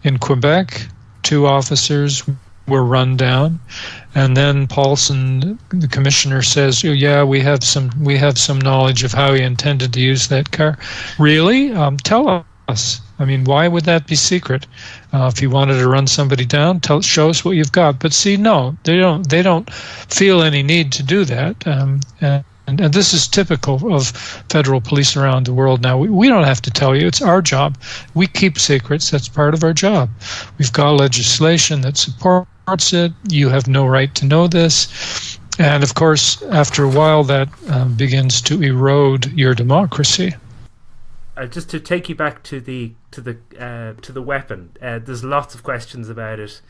in Quebec, 2 officers were run down, and then Paulson, the commissioner, says, "Oh, yeah, we have some knowledge of how he intended to use that car." Really? Tell us. I mean, why would that be secret? If you wanted to run somebody down, show us what you've got. But see, no, they don't feel any need to do that. And this is typical of federal police around the world now. We don't have to tell you. It's our job. We keep secrets. That's part of our job. We've got legislation that supports it. You have no right to know this. And of course, after a while, that begins to erode your democracy. Just to take you back to the weapon, there's lots of questions about it.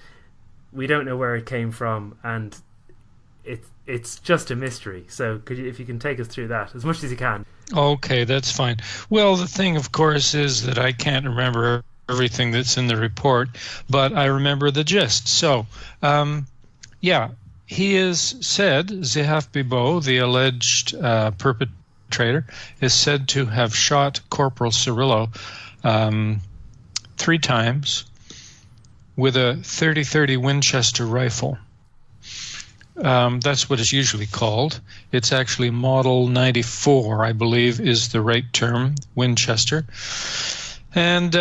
We don't know where it came from, and it's just a mystery. So if you can take us through that as much as you can. Okay, that's fine. Well, the thing, of course, is that I can't remember everything that's in the report, but I remember the gist. So, he is said, Zehaf-Bibeau, the alleged perpetrator, is said to have shot Corporal Cirillo 3 times with a .30-30 Winchester rifle. That's what it's usually called. It's actually Model 94, I believe, is the right term, Winchester. And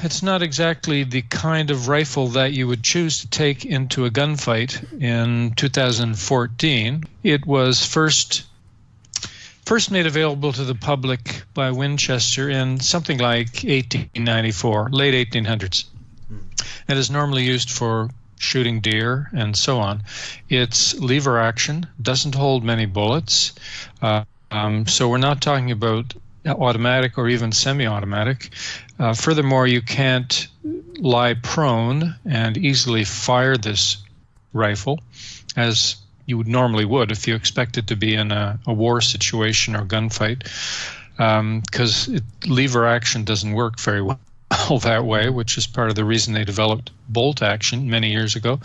it's not exactly the kind of rifle that you would choose to take into a gunfight in 2014. It was first made available to the public by Winchester in something like 1894, late 1800s. It is normally used for shooting deer and so on. It's lever action, doesn't hold many bullets, so we're not talking about automatic or even semi-automatic. Furthermore, you can't lie prone and easily fire this rifle as you would normally would if you expected to be in a war situation or gunfight, because lever action doesn't work very well. all that way, which is part of the reason they developed bolt action many years ago.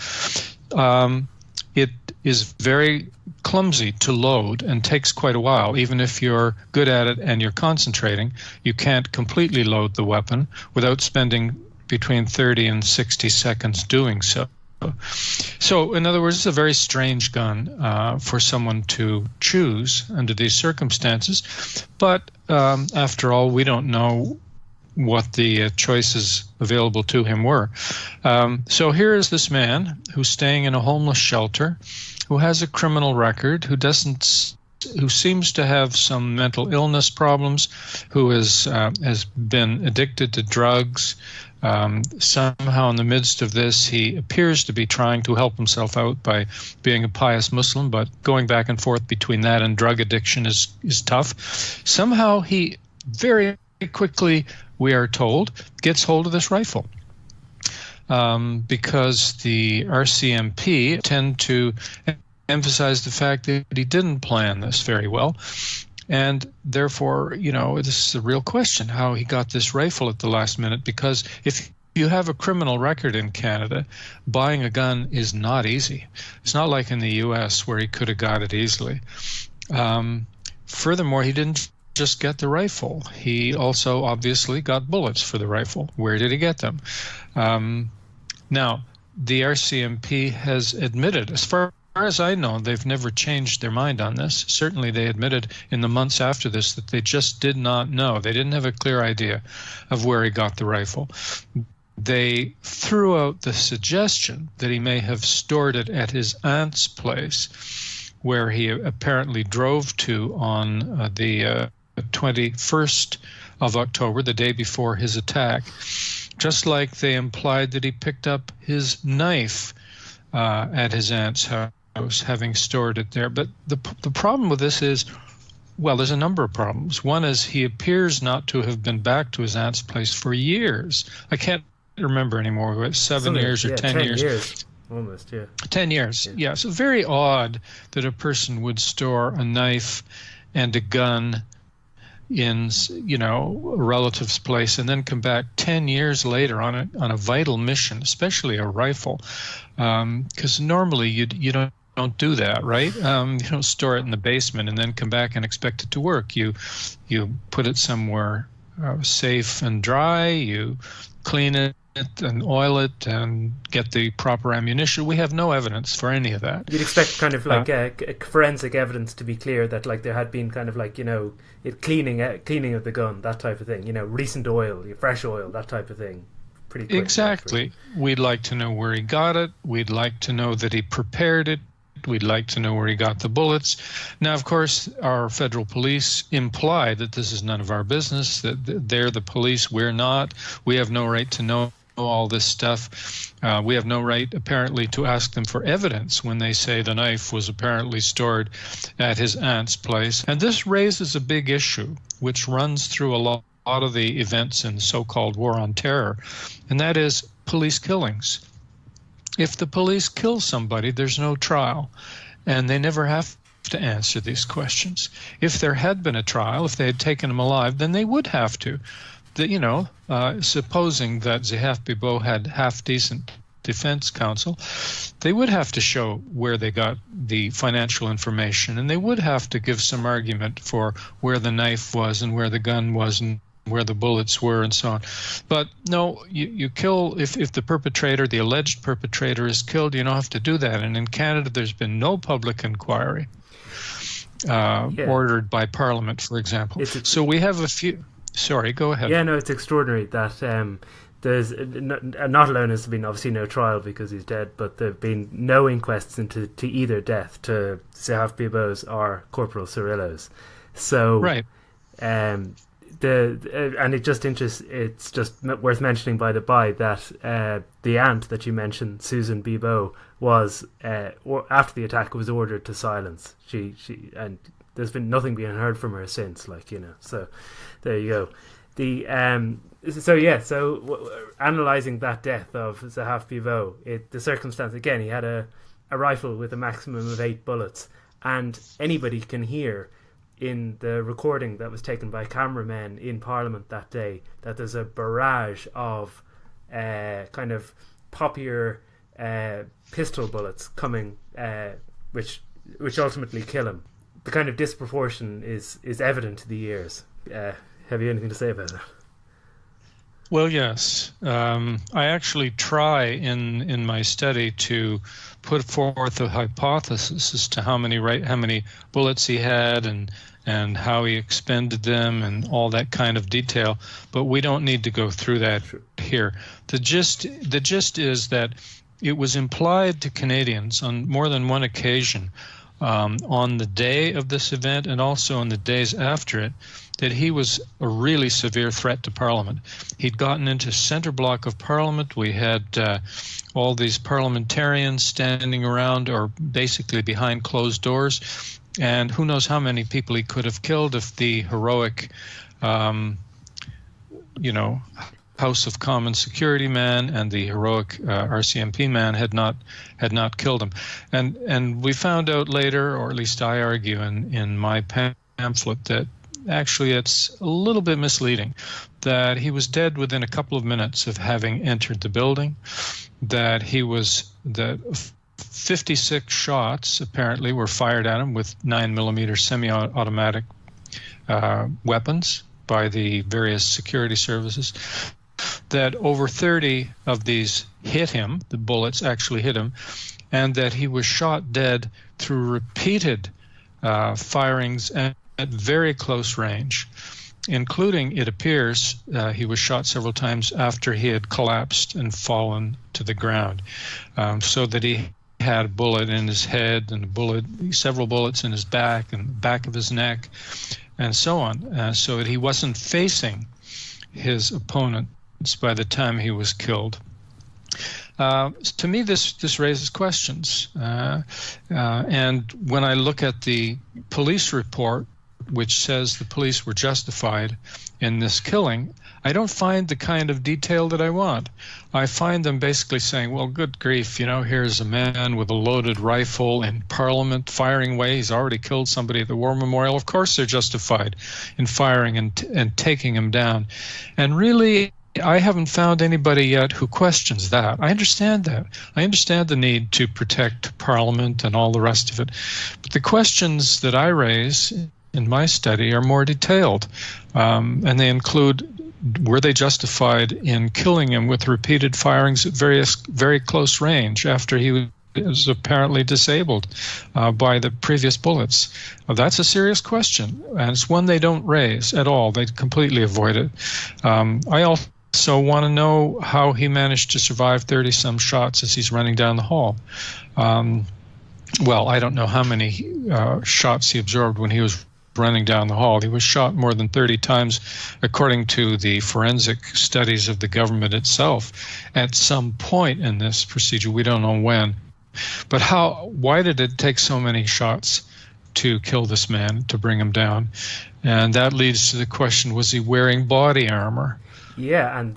It is very clumsy to load and takes quite a while. Even if you're good at it and you're concentrating, you can't completely load the weapon without spending between 30 and 60 seconds doing so. So, in other words, it's a very strange gun for someone to choose under these circumstances. But after all, we don't know what the choices available to him were. So here is this man who's staying in a homeless shelter, who has a criminal record, who seems to have some mental illness problems, who has been addicted to drugs. Somehow in the midst of this, he appears to be trying to help himself out by being a pious Muslim, but going back and forth between that and drug addiction is tough. Somehow he very quickly, we are told, gets hold of this rifle. Because the RCMP tend to emphasize the fact that he didn't plan this very well. And therefore, this is a real question, how he got this rifle at the last minute, because if you have a criminal record in Canada, buying a gun is not easy. It's not like in the U.S. where he could have got it easily. Furthermore, he didn't just get the rifle. He also obviously got bullets for the rifle. Where did he get them? Now, the RCMP has admitted, as far as I know, they've never changed their mind on this. Certainly they admitted in the months after this that they just did not know. They didn't have a clear idea of where he got the rifle. They threw out the suggestion that he may have stored it at his aunt's place, where he apparently drove to on the 21st of October, the day before his attack, just like they implied that he picked up his knife at his aunt's house, having stored it there. But the problem with this is, well, there's a number of problems. One is he appears not to have been back to his aunt's place for years. I can't remember anymore, 7 years or 10 years. Almost, yeah. 10 years, yeah. So very odd that a person would store a knife and a gun in, a relative's place and then come back 10 years later on a vital mission, especially a rifle, because normally you don't do that, right? You don't store it in the basement and then come back and expect it to work. You put it somewhere safe and dry. You clean it and oil it and get the proper ammunition. We have no evidence for any of that. You'd expect kind of like forensic evidence to be clear that like there had been kind of like cleaning of the gun, that type of thing. Recent oil, fresh oil, that type of thing. Pretty quick. Exactly. We'd like to know where he got it. We'd like to know that he prepared it. We'd like to know where he got the bullets. Now, of course, our federal police imply that this is none of our business, that they're the police, we're not. We have no right to know all this stuff. We have no right, apparently, to ask them for evidence when they say the knife was apparently stored at his aunt's place. And this raises a big issue, which runs through a lot of the events in the so-called war on terror, and that is police killings. If the police kill somebody, there's no trial, and they never have to answer these questions. If there had been a trial, if they had taken him alive, then they would have to. Supposing that Zehaf-Bibeau had half-decent defense counsel, they would have to show where they got the financial information, and they would have to give some argument for where the knife was and where the gun was and where the bullets were and so on. But no, you kill, if the perpetrator, the alleged perpetrator is killed, you don't have to do that. And in Canada, there's been no public inquiry ordered by Parliament, for example. So we have a few... Sorry, go ahead. Yeah, no, it's extraordinary that there's not alone has been obviously no trial because he's dead, but there have been no inquests into either death, to Zehaf-Bibeau's or Corporal Cirillo's. So, right. And it's just worth mentioning by the by that the aunt that you mentioned, Susan Bibeau, was after the attack was ordered to silence. She and there's been nothing being heard from her since. So there you go. Analysing that death of Zehaf-Bibeau, the circumstance again, he had a rifle with a maximum of 8 bullets, and anybody can hear in the recording that was taken by cameramen in Parliament that day that there's a barrage of kind of poppier pistol bullets coming, which ultimately kill him. The kind of disproportion is evident to the ears. Have you anything to say about that? Well, yes. I actually try in my study to put forth a hypothesis as to how many bullets he had and how he expended them and all that kind of detail. But we don't need to go through that here. The gist is that it was implied to Canadians on more than one occasion, on the day of this event and also in the days after it, that he was a really severe threat to Parliament. He'd gotten into center block of Parliament. We had all these parliamentarians standing around or basically behind closed doors, and who knows how many people he could have killed if the heroic, House of Commons security man and the heroic RCMP man had not killed him. And we found out later, or at least I argue in my pamphlet, that actually it's a little bit misleading, that he was dead within a couple of minutes of having entered the building, that 56 shots apparently were fired at him with 9mm semi-automatic weapons by the various security services, that over 30 of these hit him, the bullets actually hit him, and that he was shot dead through repeated firings at very close range, including, it appears, he was shot several times after he had collapsed and fallen to the ground, so that he had a bullet in his head and several bullets in his back and the back of his neck, and so on, so that he wasn't facing his opponents by the time he was killed. To me, this raises questions, and when I look at the police report, which says the police were justified in this killing, I don't find the kind of detail that I want. I find them basically saying, well, good grief, here's a man with a loaded rifle in Parliament firing away. He's already killed somebody at the War Memorial. Of course they're justified in firing and taking him down. And really, I haven't found anybody yet who questions that. I understand that. I understand the need to protect Parliament and all the rest of it. But the questions that I raise in my study are more detailed, and they include, were they justified in killing him with repeated firings at very close range after he was apparently disabled by the previous bullets? That's a serious question, and it's one they don't raise at all. They completely avoid it. I also want to know how he managed to survive 30-some shots as he's running down the hall. Well, I don't know how many shots he absorbed when he was running down the hall. He was shot more than 30 times, according to the forensic studies of the government itself, at some point in this procedure. We don't know when. But why did it take so many shots to kill this man, to bring him down? And that leads to the question, was he wearing body armor? Yeah, and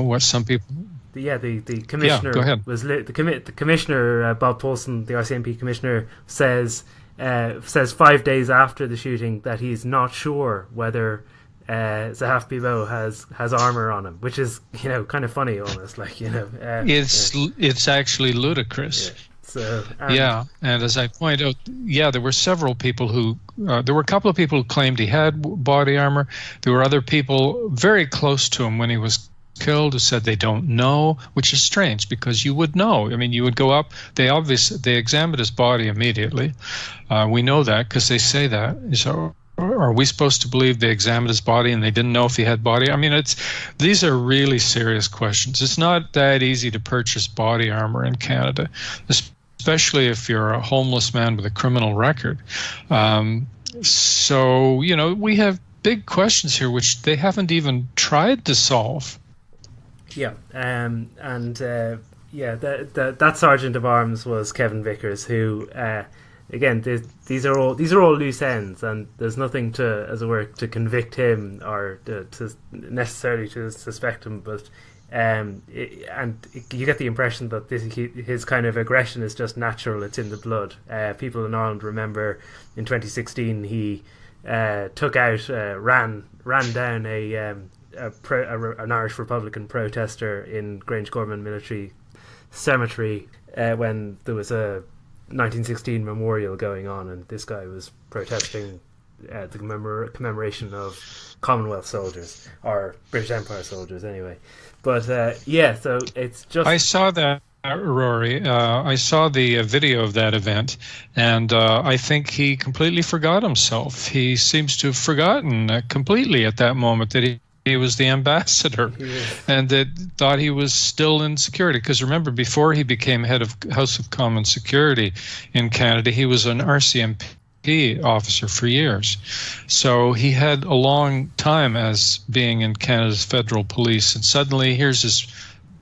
what some people... The commissioner the commissioner, Bob Paulson, the RCMP commissioner, says 5 days after the shooting that he's not sure whether Zehaf-Bibeau has armor on him, which is kind of funny almost, it's actually ludicrous. And as I point out, there were several people there were a couple of people who claimed he had body armor. There were other people very close to him when he was killed who said they don't know, which is strange because you would know. I mean, you would go up. They examined his body immediately. We know that because they say that. So are we supposed to believe they examined his body and they didn't know if he had body? I mean, these are really serious questions. It's not that easy to purchase body armor in Canada, especially if you're a homeless man with a criminal record. So, we have big questions here which they haven't even tried to solve. Yeah, that sergeant of arms was Kevin Vickers, who, again, these are all loose ends, and there's nothing to convict him or to necessarily to suspect him. But you get the impression that his kind of aggression is just natural; it's in the blood. People in Ireland remember in 2016 he took out, ran down an Irish Republican protester in Grange Gorman Military Cemetery when there was a 1916 memorial going on, and this guy was protesting the commemoration of Commonwealth soldiers, or British Empire soldiers anyway. But so it's just... I saw that, Rory. I saw the video of that event, and I think he completely forgot himself. He seems to have forgotten completely at that moment that he was the ambassador, and that thought he was still in security. Because remember, before he became head of House of Common Security in Canada, he was an RCMP officer for years. So he had a long time as being in Canada's federal police, and suddenly here's this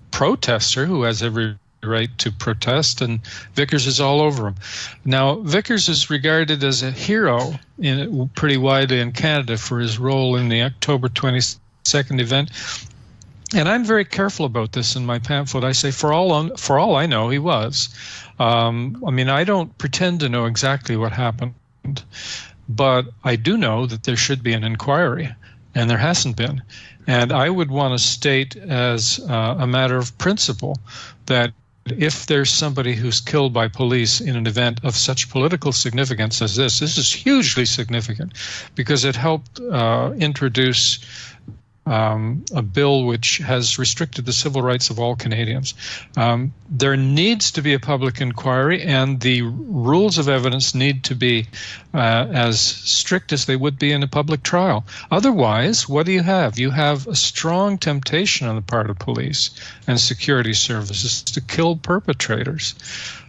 protester who has every right to protest, and Vickers is all over him. Now, Vickers is regarded as a hero pretty widely in Canada for his role in the October 22nd event. And I'm very careful about this in my pamphlet. I say, for all I know, he was. I mean, I don't pretend to know exactly what happened, but I do know that there should be an inquiry, and there hasn't been. And I would want to state as a matter of principle that if there's somebody who's killed by police in an event of such political significance as this is hugely significant, because it helped introduce a bill which has restricted the civil rights of all Canadians. There needs to be a public inquiry, and the rules of evidence need to be as strict as they would be in a public trial. Otherwise, what do you have? You have a strong temptation on the part of police and security services to kill perpetrators.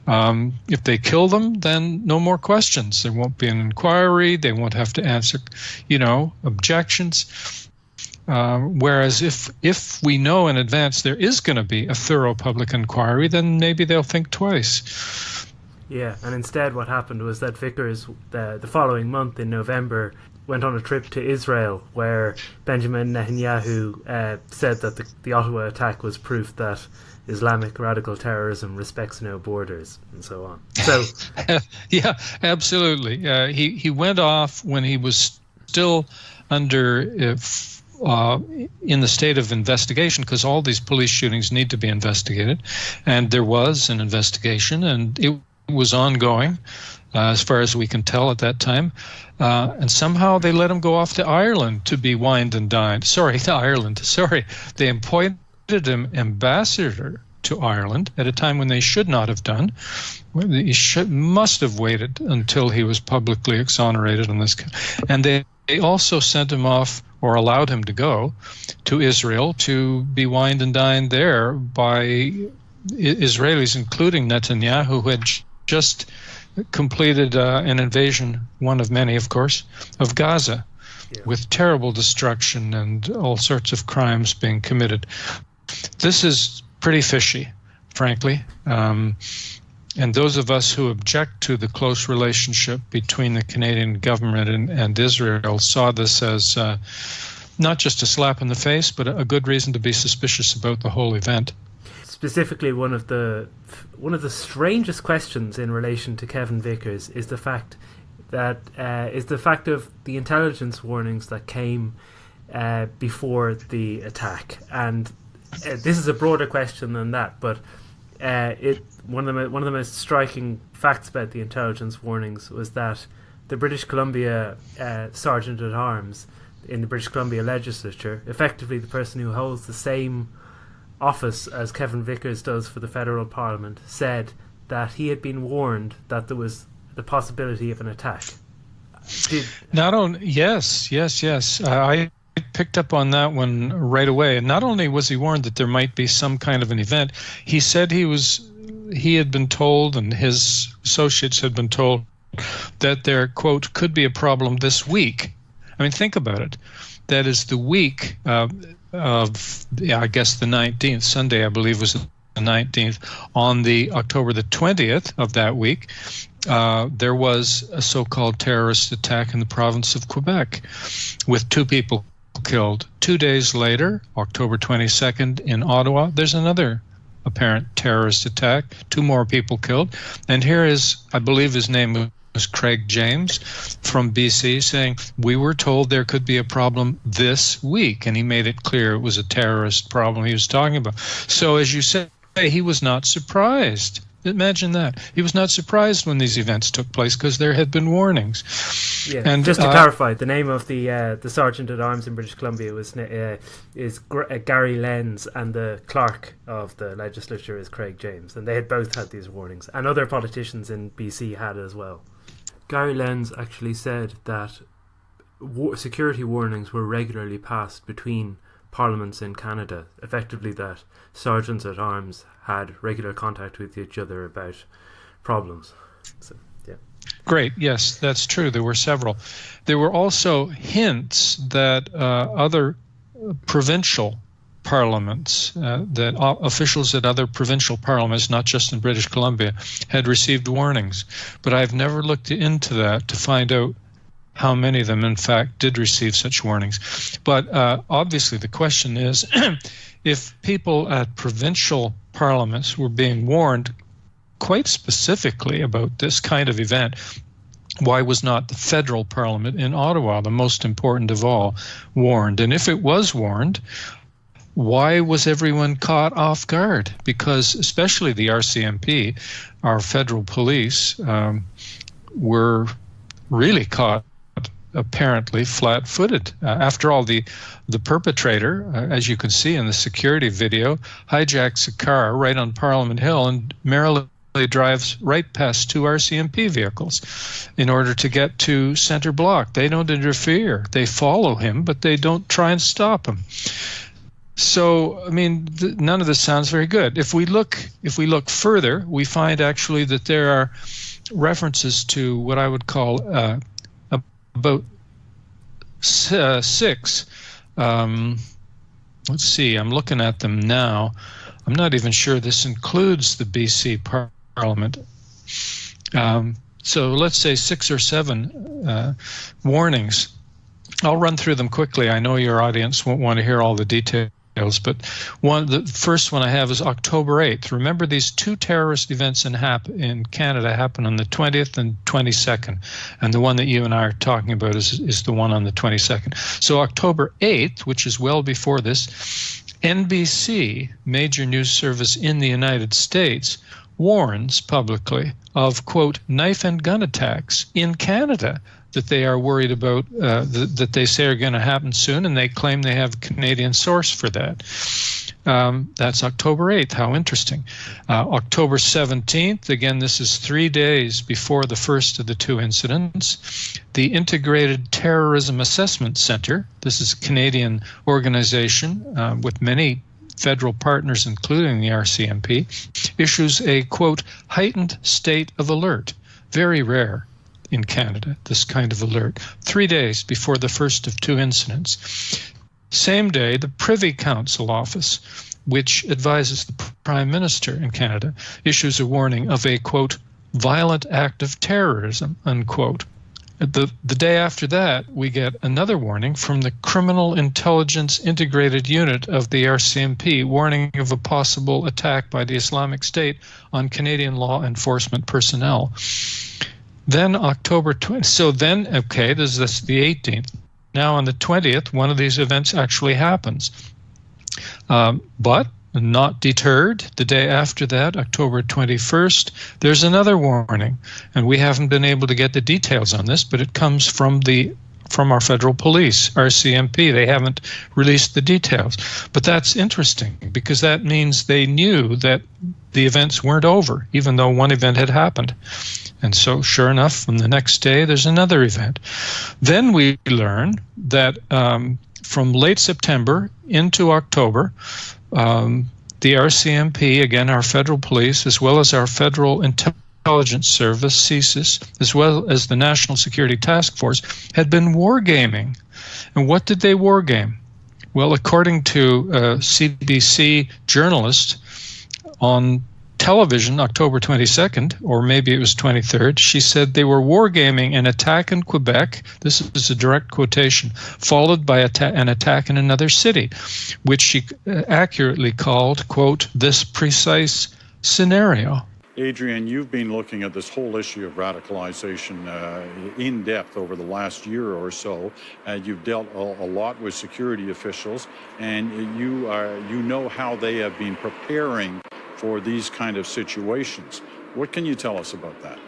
If they kill them, then no more questions. There won't be an inquiry. They won't have to answer, objections. Whereas if we know in advance there is going to be a thorough public inquiry, then maybe they'll think twice. Yeah, and instead what happened was that Vickers, the following month in November, went on a trip to Israel, where Benjamin Netanyahu said that the Ottawa attack was proof that Islamic radical terrorism respects no borders, and so on. So, yeah, absolutely. He went off when he was still under... in the state of investigation, because all these police shootings need to be investigated, and there was an investigation, and it was ongoing as far as we can tell at that time, and somehow they let him go off to Ireland to be wined and dined. They appointed him ambassador to Ireland at a time when they should not have done. He must have waited until he was publicly exonerated on this, and they also sent him off, or allowed him to go, to Israel to be wined and dined there by Israelis, including Netanyahu, who had just completed an invasion, one of many, of course, of Gaza, with terrible destruction and all sorts of crimes being committed. This is pretty fishy, frankly. And those of us who object to the close relationship between the Canadian government and Israel saw this as not just a slap in the face, but a good reason to be suspicious about the whole event. Specifically, one of the strangest questions in relation to Kevin Vickers is the fact of the intelligence warnings that came before the attack. And this is a broader question than that, but one of the most striking facts about the intelligence warnings was that the British Columbia Sergeant at Arms in the British Columbia Legislature, effectively the person who holds the same office as Kevin Vickers does for the federal Parliament, said that he had been warned that there was the possibility of an attack. Yes. I picked up on that one right away. And not only was he warned that there might be some kind of an event, he said he had been told, and his associates had been told, that there, quote, could be a problem this week. I mean, think about it. That is the week of I guess the 19th, Sunday, I believe, was the 19th. On the October the 20th of that week, there was a so-called terrorist attack in the province of Quebec with 2 people killed. 2 days later, October 22nd, in Ottawa, there's another apparent terrorist attack, 2 more people killed. And here is, I believe his name was Craig James from BC saying, we were told there could be a problem this week. And he made it clear it was a terrorist problem he was talking about. So as you say, he was not surprised. Imagine that. He was not surprised when these events took place because there had been warnings. Yeah. And just to clarify, the name of the Sergeant at Arms in British Columbia is Gary Lenz, and the clerk of the legislature is Craig James, and they had both had these warnings, and other politicians in BC had as well. Gary Lenz actually said that security warnings were regularly passed between parliaments in Canada, effectively that sergeants at arms had regular contact with each other about problems. So, yeah. Great, yes, that's true. There were several. There were also hints that other provincial parliaments, that officials at other provincial parliaments, not just in British Columbia, had received warnings. But I've never looked into that to find out how many of them, in fact, did receive such warnings. But obviously the question is, if people at provincial parliaments were being warned quite specifically about this kind of event, why was not the federal parliament in Ottawa, the most important of all, warned? And if it was warned, why was everyone caught off guard? Because especially the RCMP, our federal police, were really caught apparently flat-footed. After all, the perpetrator, as you can see in the security video, hijacks a car right on Parliament Hill and merrily drives right past two RCMP vehicles in order to get to Centre Block. They don't interfere. They follow him, but they don't try and stop him. So, I mean, none of this sounds very good. If we look further, we find actually that there are references to what I would call about six. Let's see, I'm looking at them now. I'm not even sure this includes the BC Parliament. So let's say 6 or 7 warnings. I'll run through them quickly. I know your audience won't want to hear all the details, but the first one I have is October 8th. Remember, these 2 terrorist events in Canada happened on the 20th and 22nd, and the one that you and I are talking about is the one on the 22nd. So October 8th, which is well before this, NBC, major news service in the United States, warns publicly of, quote, knife and gun attacks in Canada that they are worried about, that they say are going to happen soon, and they claim they have a Canadian source for that. That's October 8th. How interesting. October 17th, again, this is 3 days before the first of the 2 incidents. The Integrated Terrorism Assessment Center, this is a Canadian organization with many federal partners, including the RCMP, issues a, quote, heightened state of alert. Very rare in Canada, this kind of alert, 3 days before the first of 2 incidents. Same day, the Privy Council Office, which advises the Prime Minister in Canada, issues a warning of a, quote, violent act of terrorism, unquote. The day after that, we get another warning from the Criminal Intelligence Integrated Unit of the RCMP, warning of a possible attack by the Islamic State on Canadian law enforcement personnel. Then October 20th, so then, okay, this is the 18th. Now on the 20th, one of these events actually happens. But not deterred, the day after that, October 21st, there's another warning. And we haven't been able to get the details on this, but it comes from our federal police, RCMP. They haven't released the details. But that's interesting because that means they knew that the events weren't over, even though one event had happened. And so, sure enough, on the next day, there's another event. Then we learn that from late September into October, the RCMP, again, our federal police, as well as our Federal Intelligence Service, CSIS, as well as the National Security Task Force, had been wargaming. And what did they wargame? Well, according to a CBC journalist on television, October 22nd, or maybe it was 23rd, she said they were wargaming an attack in Quebec, this is a direct quotation, followed by an attack in another city, which she accurately called, quote, this precise scenario. Adrian, you've been looking at this whole issue of radicalization in depth over the last year or so. You've dealt a lot with security officials, and you know how they have been preparing for these kind of situations. What can you tell us about that?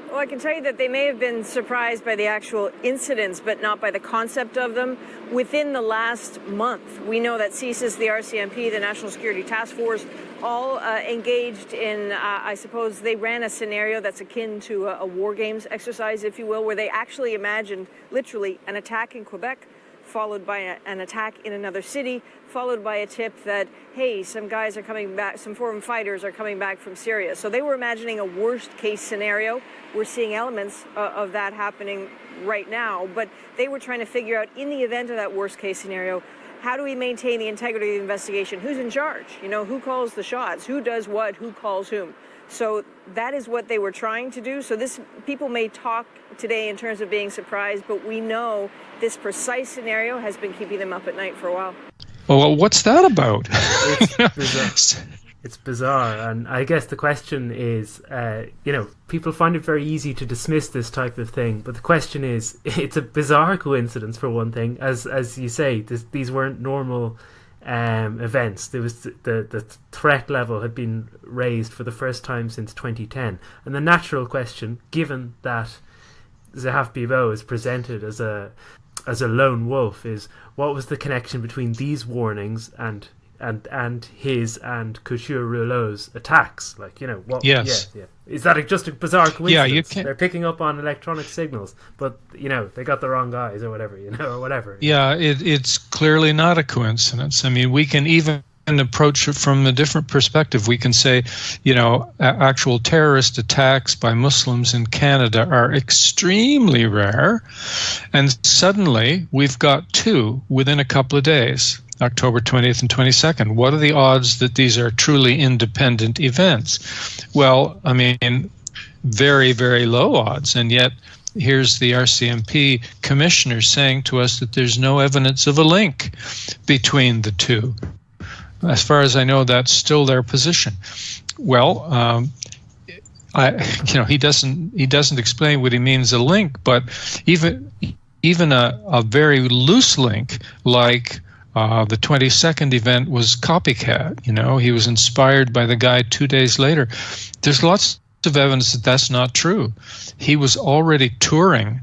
Well, I can tell you that they may have been surprised by the actual incidents, but not by the concept of them. Within the last month, we know that CSIS, the RCMP, the National Security Task Force, all engaged in, I suppose, they ran a scenario that's akin to a war games exercise, if you will, where they actually imagined, literally, an attack in Quebec, followed by an attack in another city, followed by a tip that, hey, some guys are coming back, some foreign fighters are coming back from Syria. So they were imagining a worst-case scenario. We're seeing elements of that happening right now, but they were trying to figure out, in the event of that worst-case scenario, how do we maintain the integrity of the investigation? Who's in charge? You know, who calls the shots? Who does what? Who calls whom? So that is what they were trying to do. So people may talk today in terms of being surprised, but we know this precise scenario has been keeping them up at night for a while. Well, what's that about? It's bizarre, and I guess the question is, people find it very easy to dismiss this type of thing, but the question is, it's a bizarre coincidence for one thing. As you say, these weren't normal events. There was the threat level had been raised for the first time since 2010, and the natural question, given that Zehaf-Bibeau is presented as a lone wolf, is what was the connection between these warnings and his and Couture Rouleau's attacks? Yes. Yeah. Is that just a bizarre coincidence? Yeah, you can't. They're picking up on electronic signals, but they got the wrong guys or whatever, or whatever. Yeah, it's clearly not a coincidence. I mean, we can even approach it from a different perspective. We can say, actual terrorist attacks by Muslims in Canada are extremely rare, and suddenly we've got two within a couple of days. October 20th and 22nd. What are the odds that these are truly independent events? Well, I mean, very, very low odds. And yet, here's the RCMP commissioner saying to us that there's no evidence of a link between the two. As far as I know, that's still their position. Well, he doesn't explain what he means a link, but even a very loose link like the 22nd event was copycat. He was inspired by the guy 2 days later. There's lots of evidence that that's not true. He was already touring.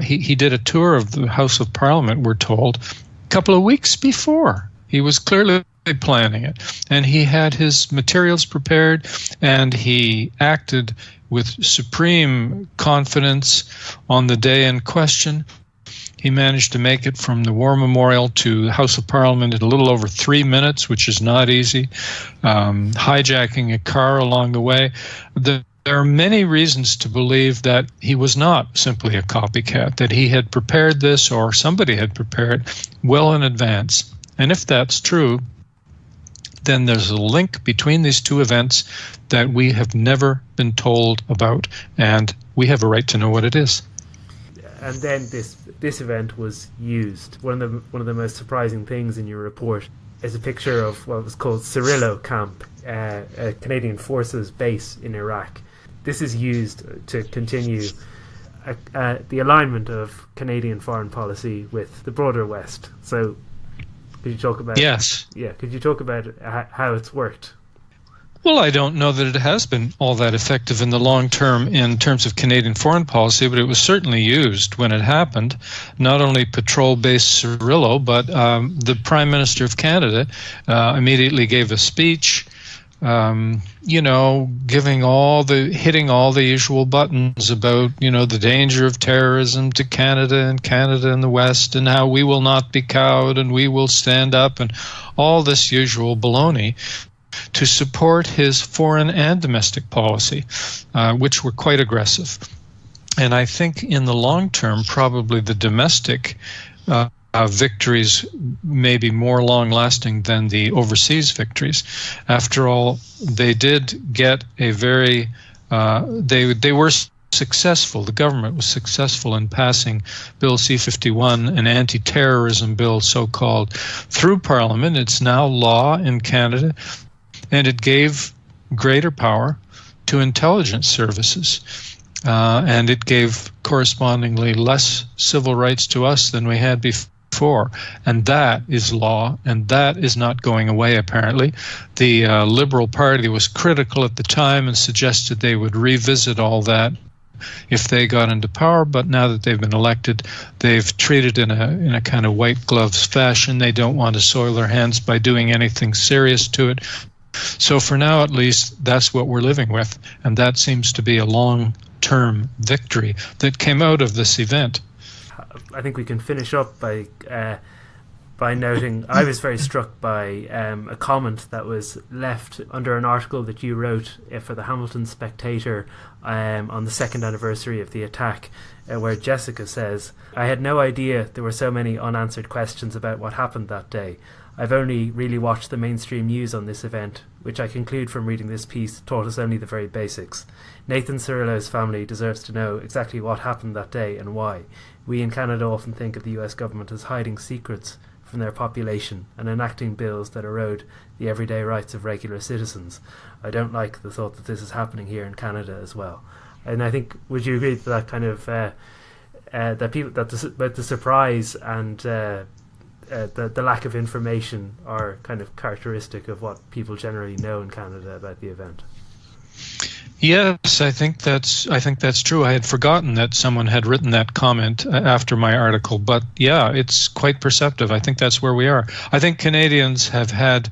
He did a tour of the House of Parliament, we're told, a couple of weeks before. He was clearly planning it. And he had his materials prepared, and he acted with supreme confidence on the day in question. He managed to make it from the War Memorial to the House of Parliament in a little over 3 minutes, which is not easy, hijacking a car along the way. There are many reasons to believe that he was not simply a copycat, that he had prepared this or somebody had prepared well in advance. And if that's true, then there's a link between these two events that we have never been told about, and we have a right to know what it is. And then this event was used. One of the most surprising things in your report is a picture of what was called Cirillo Camp, a Canadian Forces base in Iraq. This is used to continue the alignment of Canadian foreign policy with the broader West. So, could you talk about? Yes. Yeah. Could you talk about how it's worked? Well, I don't know that it has been all that effective in the long term in terms of Canadian foreign policy, but it was certainly used when it happened. Not only patrol-based Cirillo, but the Prime Minister of Canada immediately gave a speech, hitting all the usual buttons about, the danger of terrorism to Canada and the West, and how we will not be cowed and we will stand up, and all this usual baloney to support his foreign and domestic policy, which were quite aggressive. And I think in the long term, probably the domestic victories may be more long-lasting than the overseas victories. After all, they did get a very, they were successful. The government was successful in passing Bill C-51, an anti-terrorism bill, so-called, through Parliament. It's now law in Canada. And it gave greater power to intelligence services. And it gave correspondingly less civil rights to us than we had before. And that is law, and that is not going away, apparently. The Liberal Party was critical at the time and suggested they would revisit all that if they got into power, but now that they've been elected, they've treated in a kind of white gloves fashion. They don't want to soil their hands by doing anything serious to it. So for now, at least, that's what we're living with, and that seems to be a long-term victory that came out of this event. I think we can finish up by noting I was very struck by a comment that was left under an article that you wrote for the Hamilton Spectator on the second anniversary of the attack, where Jessica says, "I had no idea there were so many unanswered questions about what happened that day. I've only really watched the mainstream news on this event, which I conclude from reading this piece taught us only the very basics. Nathan Cirillo's family deserves to know exactly what happened that day and why. We in Canada often think of the US government as hiding secrets from their population and enacting bills that erode the everyday rights of regular citizens. I don't like the thought that this is happening here in Canada as well." And I think, would you agree to that kind of about the surprise and the lack of information are kind of characteristic of what people generally know in Canada about the event? Yes, I think that's true. I had forgotten that someone had written that comment after my article, but yeah, it's quite perceptive. I think that's where we are. I think Canadians have had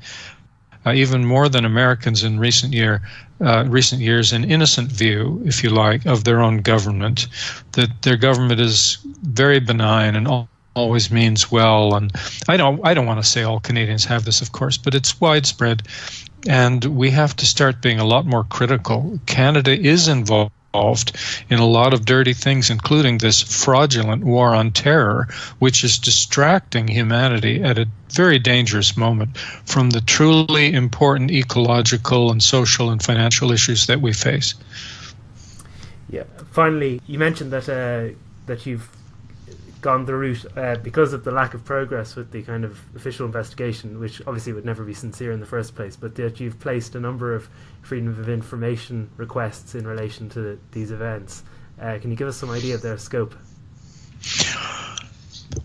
even more than Americans in recent years an innocent view, if you like, of their own government. That their government is very benign and always means well. And I don't want to say all Canadians have this, of course, but it's widespread. And we have to start being a lot more critical. Canada is involved in a lot of dirty things, including this fraudulent war on terror, which is distracting humanity at a very dangerous moment from the truly important ecological and social and financial issues that we face. Yeah. Finally, you mentioned that you've gone the route because of the lack of progress with the kind of official investigation, which obviously would never be sincere in the first place, but that you've placed a number of freedom of information requests in relation to these events. Can you give us some idea of their scope?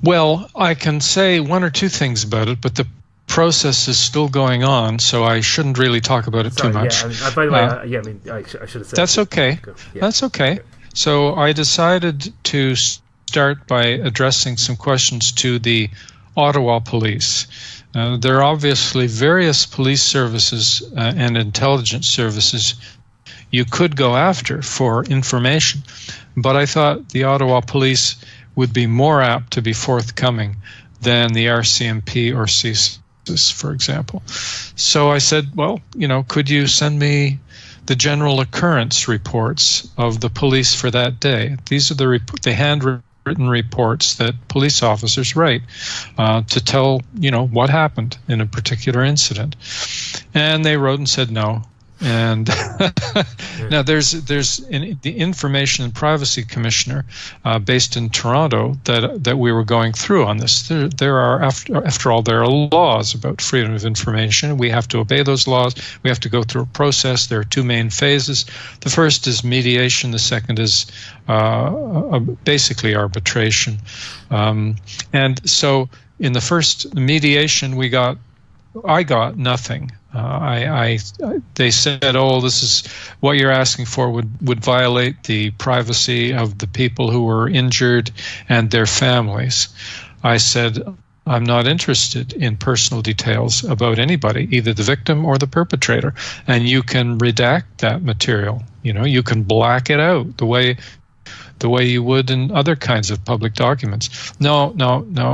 Well, I can say one or two things about it, but the process is still going on, so I shouldn't really talk about it too much. Yeah, by the way, I should have said that's okay. Yeah. That's okay. So I decided to start by addressing some questions to the Ottawa police. There are obviously various police services and intelligence services you could go after for information, but I thought the Ottawa police would be more apt to be forthcoming than the RCMP or CSIS, for example. So I said, well, could you send me the general occurrence reports of the police for that day? These are the handwritten reports that police officers write to tell, what happened in a particular incident. And they wrote and said no. And now there's the Information and Privacy Commissioner based in Toronto that we were going through on this. There are after all there are laws about freedom of information. We have to obey those laws. We have to go through a process. There are two main phases. The first is mediation. The second is basically arbitration. And so in the first mediation, I got nothing. They said, this is what you're asking for would violate the privacy of the people who were injured and their families. I said, I'm not interested in personal details about anybody, either the victim or the perpetrator. And you can redact that material. You can black it out the way you would in other kinds of public documents. No,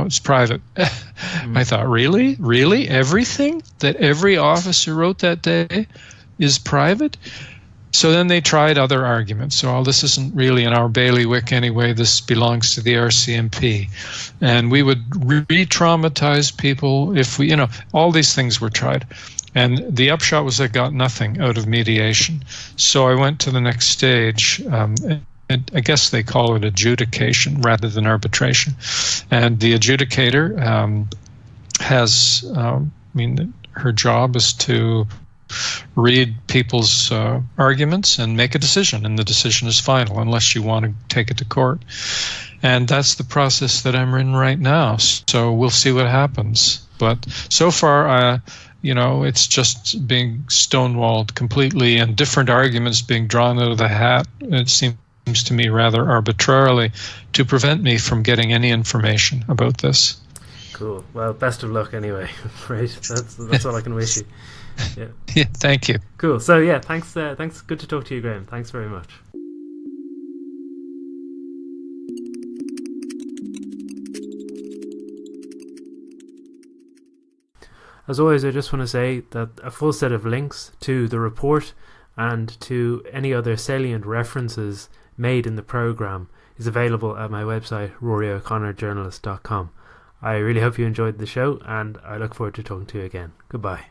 it's private. I thought, really? Everything that every officer wrote that day is private? So then they tried other arguments. So this isn't really in our bailiwick anyway. This belongs to the RCMP. And we would re-traumatize people if we, all these things were tried. And the upshot was I got nothing out of mediation. So I went to the next stage. I guess they call it adjudication rather than arbitration. And the adjudicator has, her job is to read people's arguments and make a decision, and the decision is final unless you want to take it to court. And that's the process that I'm in right now. So we'll see what happens. But so far, it's just being stonewalled completely, and different arguments being drawn out of the hat, it seems to me rather arbitrarily, to prevent me from getting any information about this. Cool. Well, best of luck anyway. Right. That's all I can wish you. Yeah. Yeah. Thank you. Cool. So yeah, thanks. Good to talk to you, Graeme. Thanks very much. As always, I just want to say that a full set of links to the report and to any other salient references made in the programme is available at my website, roryoconnorjournalist.com. I really hope you enjoyed the show, and I look forward to talking to you again. Goodbye.